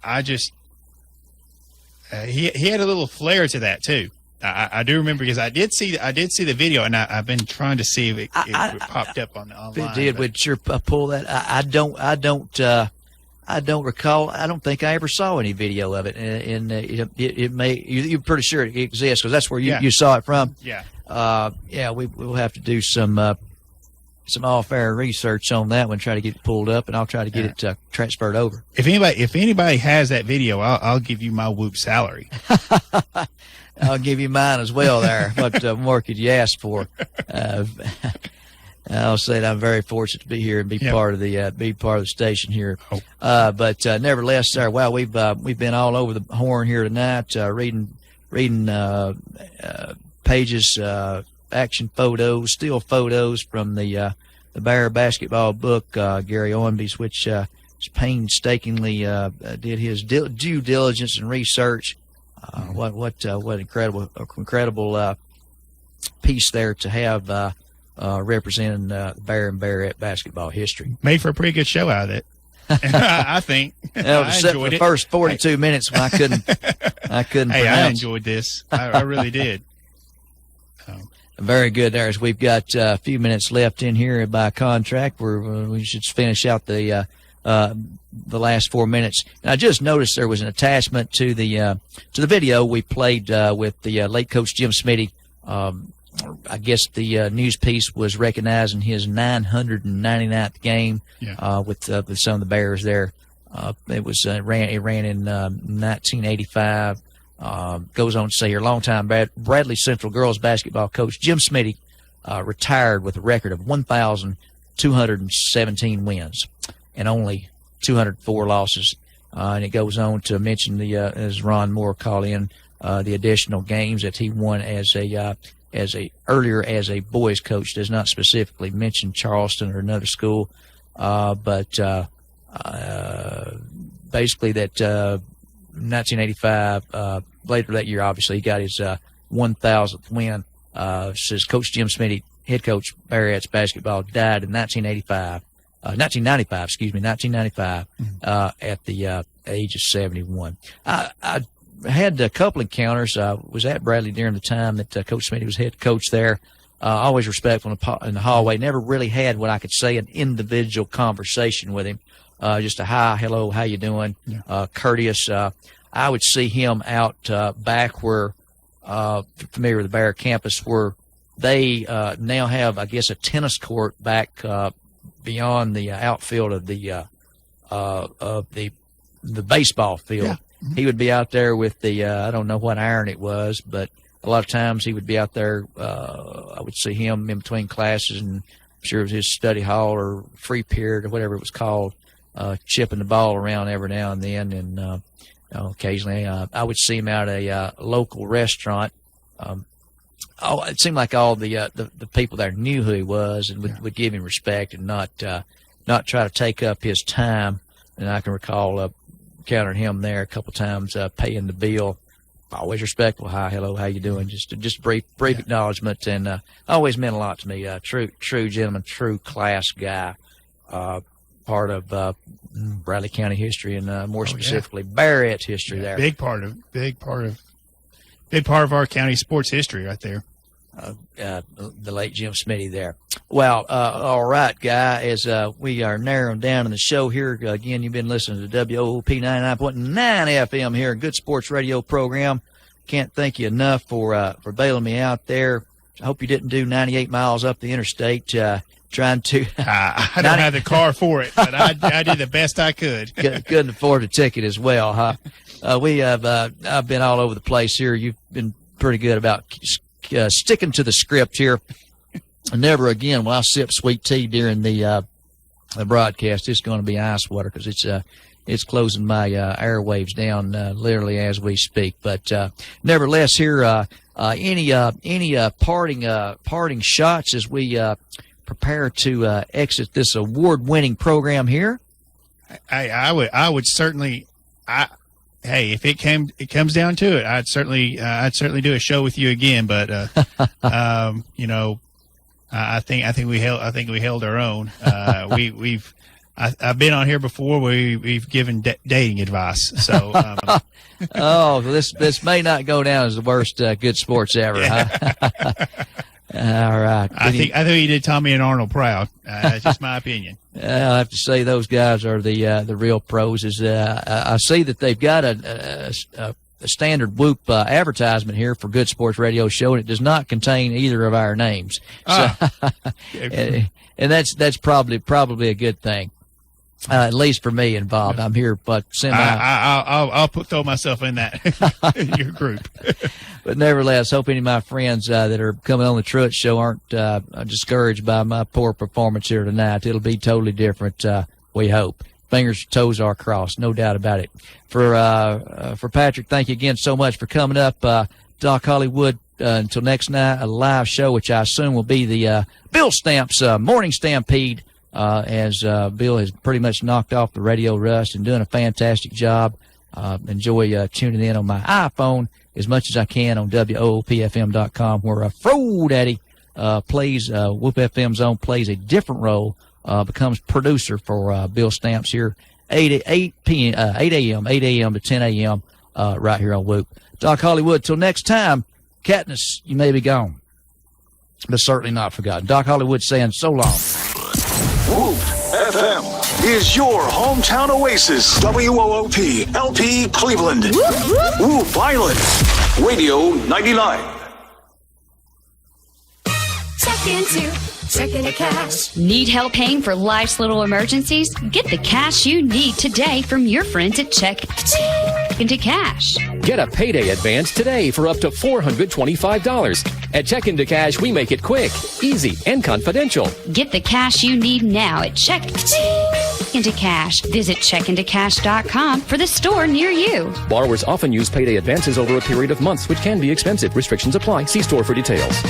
I just he had a little flair to that too. I do remember because I did see the video, and I've been trying to see if it popped up on online. It did. Would sure pull that. I don't recall. I don't think I ever saw any video of it, and it may. You're pretty sure it exists because that's where you saw it from. Yeah. We'll have to do some off-air research on that one. Try to get it pulled up, and I'll try to get it transferred over. If anybody has that video, I'll give you my Whoop salary. I'll give you mine as well. There, what more could you ask for? I'll say that I'm very fortunate to be here and be part of the station here. But nevertheless, sir, wow, we've been all over the horn here tonight, reading pages, action photos, still photos from the Bear basketball book, Gary Owenby's, which painstakingly did his due diligence and research. What incredible piece there to have representing Bear and Bearette basketball history. Made for a pretty good show out of it. I think. Except for the first 42 minutes when I couldn't Hey, pronounce. I enjoyed this. I really did. Very good there. As we've got a few minutes left in here by contract, we should finish out the last 4 minutes. And I just noticed there was an attachment to the video we played with the late coach Jim Smitty. I guess the news piece was recognizing his 999th game with some of the Bears there. It ran in 1985. Goes on to say here, longtime Bradley Central girls basketball coach Jim Smitty retired with a record of 1,217 wins and only 204 losses. And it goes on to mention as Ron Moore called in, the additional games that he won as a boys coach. Does not specifically mention Charleston or another school, but basically that 1985, later that year, obviously he got his 1,000th win. Says Coach Jim Smitty, head coach Bearette's basketball, died in 1995 at the age of 71. I had a couple encounters. Was at Bradley during the time that Coach Smitty was head coach there. Always respectful in the hallway. Never really had what I could say an individual conversation with him. Just a hi, hello, how you doing? Courteous. I would see him out back where, familiar with the Bear campus, where they now have, I guess, a tennis court back beyond the outfield of the baseball field. Yeah. Mm-hmm. He would be out there with the I don't know what iron it was, but a lot of times he would be out there. I would see him in between classes, and I'm sure it was his study hall or free period or whatever it was called, chipping the ball around every now and then. And occasionally I would see him out at a local restaurant. It seemed like all the people there knew who he was and would give him respect and not try to take up his time. And I can recall encountering him there a couple times, paying the bill. Always respectful. Hi, hello, how you doing? Just brief acknowledgement, and always meant a lot to me. True gentleman, true class guy. Part of Bradley County history, and more specifically Bearette's history there. Big part of our county sports history right there. The late Jim Smitty there. Well, all right, Guy, as we are narrowing down in the show here, again, you've been listening to WOP 99.9 FM here, a good sports radio program. Can't thank you enough for bailing me out there. I hope you didn't do 98 miles up the interstate trying to... I don't have the car for it, but I did the best I could. Couldn't afford a ticket as well, huh? I've been all over the place here. You've been pretty good about sticking to the script here. Never again will I sip sweet tea during the broadcast. It's going to be ice water because it's closing my airwaves down literally as we speak. But nevertheless, here any parting shots as we prepare to exit this award-winning program here. I would certainly. Hey, if it comes down to it, I'd certainly do a show with you again. But I think we held our own. I've been on here before where we've given dating advice. So, oh, this may not go down as the worst good sports ever, huh? All right. I think he did Tommy and Arnold proud. That's just my opinion. I have to say those guys are the real pros. I see that they've got a standard Whoop advertisement here for Good Sports Radio Show, and it does not contain either of our names. So, and that's probably a good thing. At least for me involved. I'm here, but I'll throw myself in that in your group. But nevertheless, hope any of my friends that are coming on the Truett Show aren't discouraged by my poor performance here tonight. It'll be totally different, we hope. Fingers, toes are crossed, no doubt about it. For Patrick, thank you again so much for coming up. Doc Hollywood, until next night, a live show, which I assume will be the Bill Stamps Morning Stampede. As Bill has pretty much knocked off the radio rust and doing a fantastic job. Enjoy tuning in on my iPhone as much as I can on WOOPFM.com, where Fro Daddy plays, Whoop FM's own, plays a different role, becomes producer for Bill Stamps here, 8 a.m. to 10 a.m. Right here on Whoop. Doc Hollywood, till next time, Katniss, you may be gone, but certainly not forgotten. Doc Hollywood saying so long. Whoop FM is your hometown oasis. WOOP LP Cleveland. Whoop Island. Radio 99. Check into cash. Need help paying for life's little emergencies? Get the cash you need today from your friends at Check into Cash. Get a payday advance today for up to $425. At Check into Cash, we make it quick, easy, and confidential. Get the cash you need now at Check into Cash. Visit checkintocash.com for the store near you. Borrowers often use payday advances over a period of months, which can be expensive. Restrictions apply. See store for details.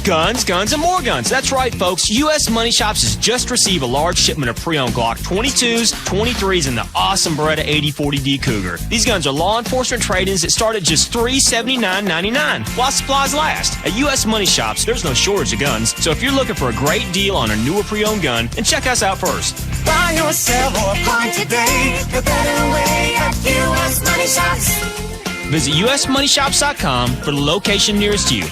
Guns, guns, and more guns. That's right, folks. U.S. Money Shops has just received a large shipment of pre-owned Glock 22s, 23s, and the awesome Beretta 8040D Cougar. These guns are law enforcement trade-ins that start at just $379.99 while supplies last. At U.S. Money Shops, there's no shortage of guns, so if you're looking for a great deal on a newer pre-owned gun, then check us out first. Buy or sell or apply today. The better way at U.S. Money Shops. Visit usmoneyshops.com for the location nearest you.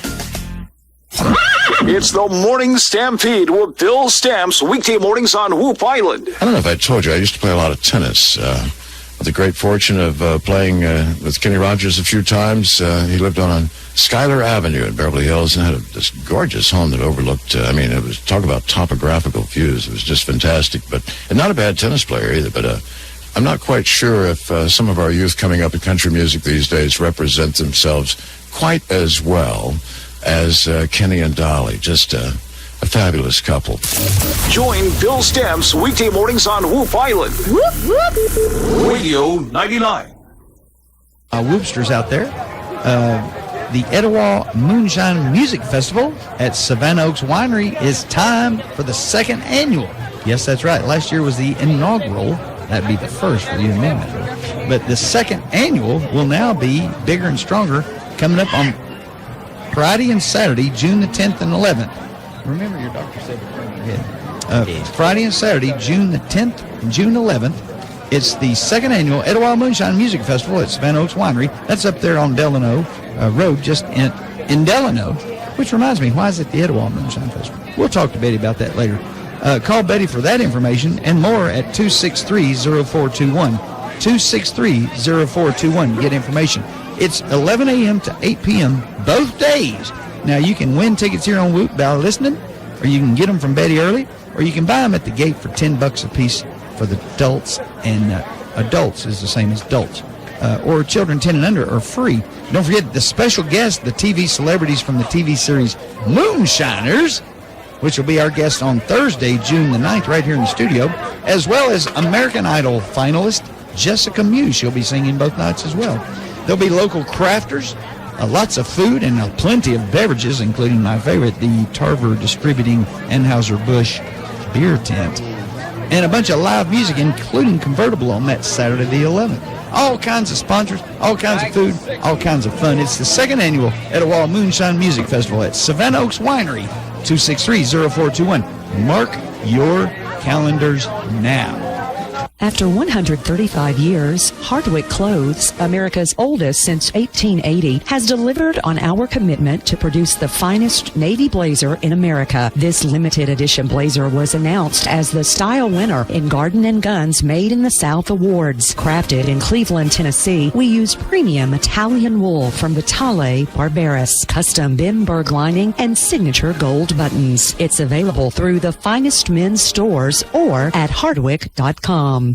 It's the Morning Stampede with Bill Stamps, weekday mornings on Whoop Island. I don't know if I told you, I used to play a lot of tennis. With the great fortune of playing with Kenny Rogers a few times. He lived on Schuyler Avenue in Beverly Hills and had this gorgeous home that overlooked, it was, talk about topographical views. It was just fantastic, and not a bad tennis player either, but I'm not quite sure if some of our youth coming up in country music these days represent themselves quite as well as Kenny and Dolly. Just a fabulous couple. Join Bill Stamps weekday mornings on Whoop Island. Whoop, whoop. Radio 99. Whoopsters out there. The Etowah Moonshine Music Festival at Savannah Oaks Winery is time for the second annual. Yes, that's right. Last year was the inaugural. That'd be the first for you and me. But the second annual will now be bigger and stronger, coming up on Friday and Saturday, June the 10th and 11th. Remember, your doctor said to turn your head. Friday and Saturday, June the 10th and June 11th. It's the second annual Etowah Moonshine Music Festival at Savannah Oaks Winery. That's up there on Delano Road, just in Delano. Which reminds me, why is it the Etowah Moonshine Festival? We'll talk to Betty about that later. Call Betty for that information and more at 263-0421. 263-0421 to get information. It's 11 a.m. to 8 p.m. both days. Now, you can win tickets here on Whoop by listening, or you can get them from Betty early, or you can buy them at the gate for $10 a piece for the adults, and adults is the same as adults. Or children 10 and under are free. Don't forget the special guests, the TV celebrities from the TV series Moonshiners, which will be our guest on Thursday, June the 9th, right here in the studio, as well as American Idol finalist Jessica Muse. She'll be singing both nights as well. There'll be local crafters, lots of food, and plenty of beverages, including my favorite, the Tarver Distributing Anheuser-Busch beer tent. And a bunch of live music, including Convertible on that Saturday the 11th. All kinds of sponsors, all kinds of food, all kinds of fun. It's the second annual Etowah Moonshine Music Festival at Savannah Oaks Winery, 263-0421. Mark your calendars now. After 135 years, Hardwick Clothes, America's oldest since 1880, has delivered on our commitment to produce the finest navy blazer in America. This limited edition blazer was announced as the style winner in Garden & Guns Made in the South Awards. Crafted in Cleveland, Tennessee, we use premium Italian wool from Vitale Barberis, custom Bimberg lining, and signature gold buttons. It's available through the finest men's stores or at hardwick.com.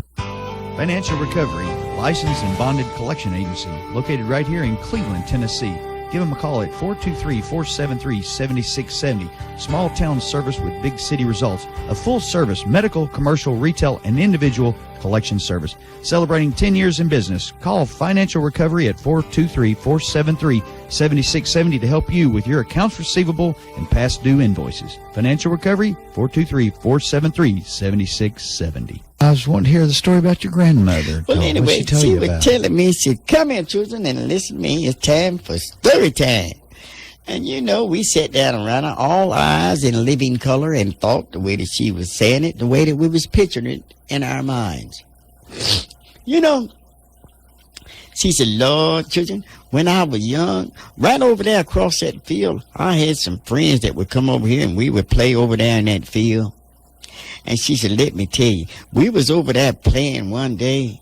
Financial Recovery, licensed and bonded collection agency, located right here in Cleveland, Tennessee. Give them a call at 423-473-7670. Small town service with big city results. A full service medical, commercial, retail, and individual collection service. Celebrating 10 years in business. Call Financial Recovery at 423-473-7670 to help you with your accounts receivable and past due invoices. Financial Recovery, 423-473-7670. I was wanting to hear the story about your grandmother. Well, anyway, she was about? telling me, she said, come here, children, and listen to me. It's time for story time. And, you know, we sat down around her, all eyes in living color, and thought the way that she was saying it, the way that we was picturing it in our minds. You know, she said, Lord, children, when I was young, right over there across that field, I had some friends that would come over here, and we would play over there in that field. And she said, let me tell you, we was over there playing one day,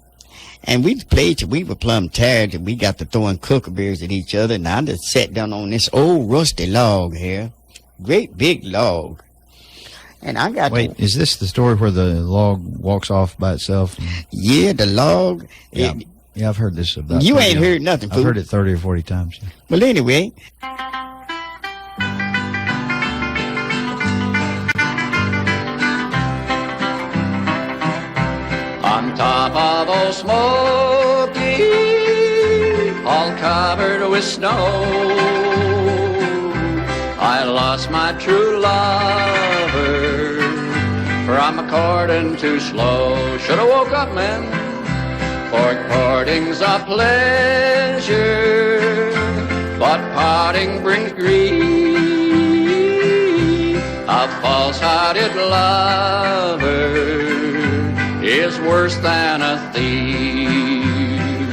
and we played till we were plumb tired, and we got to throwing kookaburras at each other, and I just sat down on this old rusty log here, great big log. And I got Wait, is this the story where the log walks off by itself? Yeah, the log. Yeah, I've heard this about. You ain't heard nothing, fool. I've heard it 30 or 40 times. Well, anyway. On top of Old Smoky, all covered with snow, I lost my true lover from a courting too slow. Should've woke up, man, for courting's a pleasure, but parting brings grief. A false-hearted lover is worse than a thief.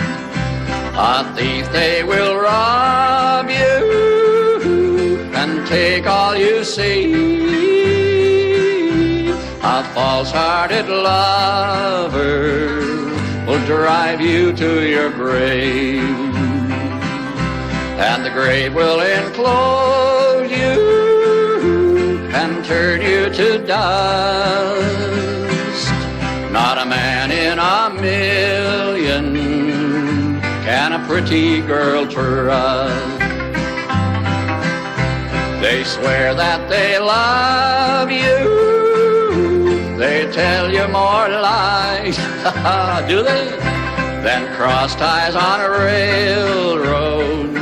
A thief, they will rob you and take all you see. A false-hearted lover will drive you to your grave, and the grave will enclose you and turn you to dust. Not a man in a million can a pretty girl trust. They swear that they love you, they tell you more lies, do they, than cross ties on a railroad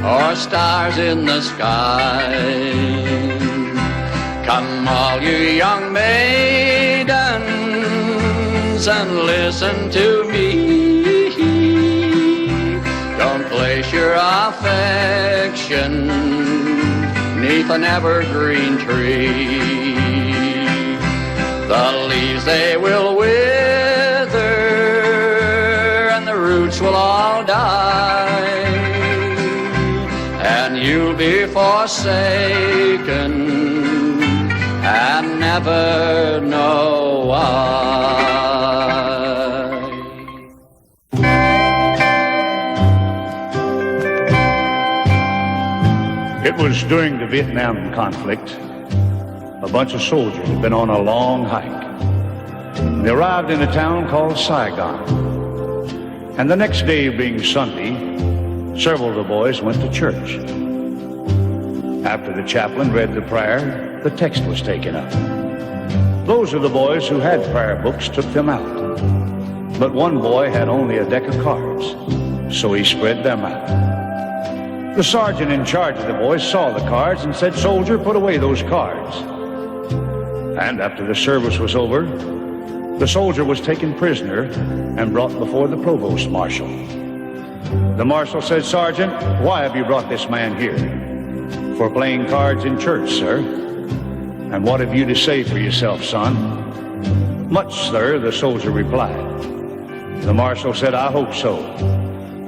or stars in the sky. Come all you young maidens and listen to me. Don't place your affection 'neath an evergreen tree. The leaves, they will wither and the roots will all die, and you'll be forsaken and never know why. It was during the Vietnam conflict. A bunch of soldiers had been on a long hike. They arrived in a town called Saigon. And the next day, being Sunday, several of the boys went to church. After the chaplain read the prayer, the text was taken up. Those of the boys who had prayer books took them out. But one boy had only a deck of cards, so he spread them out. The sergeant in charge of the boys saw the cards and said, "Soldier, put away those cards." And after the service was over, the soldier was taken prisoner and brought before the provost marshal. The marshal said, "Sergeant, why have you brought this man here?" "For playing cards in church, sir." And what have you to say for yourself, son? Much, sir, the soldier replied. The marshal said, I hope so,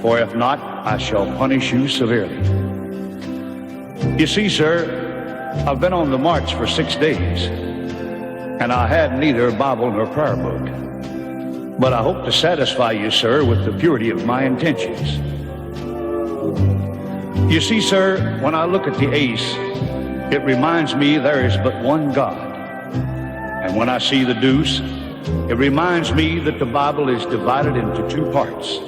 for if not, I shall punish you severely. You see, sir, I've been on the march for 6 days, and I had neither Bible nor prayer book. But I hope to satisfy you, sir, with the purity of my intentions. You see, sir, when I look at the ace, it reminds me there is but one God. And when I see the deuce, it reminds me that the Bible is divided into 2 parts,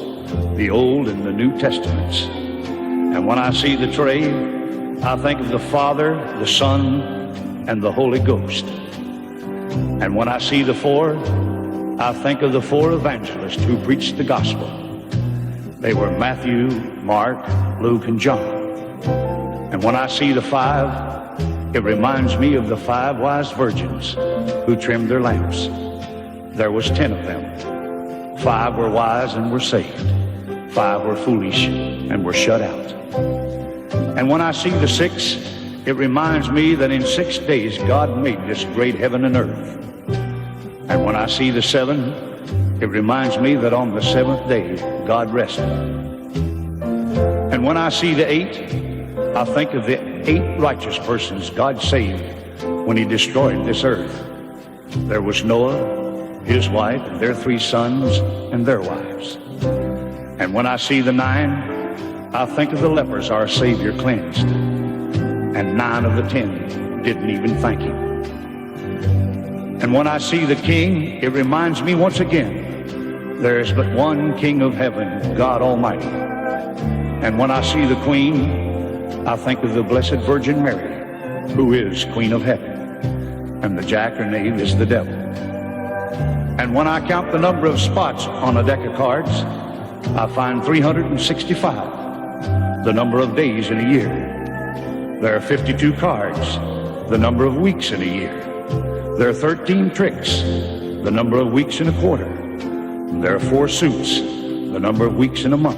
the Old and the New Testaments. And when I see the trade, I think of the Father, the Son, and the Holy Ghost. And when I see the 4, I think of the 4 evangelists who preached the gospel. They were Matthew, Mark, Luke, and John. And when I see the 5, it reminds me of the 5 wise virgins who trimmed their lamps. There was 10 of them. 5 were wise and were saved. 5 were foolish and were shut out. And when I see the 6, it reminds me that in 6 days God made this great heaven and earth. And when I see the 7, it reminds me that on the 7th day God rested. And when I see the 8, I think of the 8 righteous persons God saved when he destroyed this earth. There was Noah, his wife, and their 3 sons and their wives. And when I see the 9, I think of the lepers our Savior cleansed. And 9 of the 10 didn't even thank him. And when I see the King, it reminds me once again, there is but one King of heaven, God Almighty. And when I see the Queen, I think of the Blessed Virgin Mary, who is Queen of heaven. And the jack or knave is the devil. And when I count the number of spots on a deck of cards, I find 365, the number of days in a year. There are 52 cards, the number of weeks in a year. There are 13 tricks, the number of weeks in a quarter. There are 4 suits, the number of weeks in a month.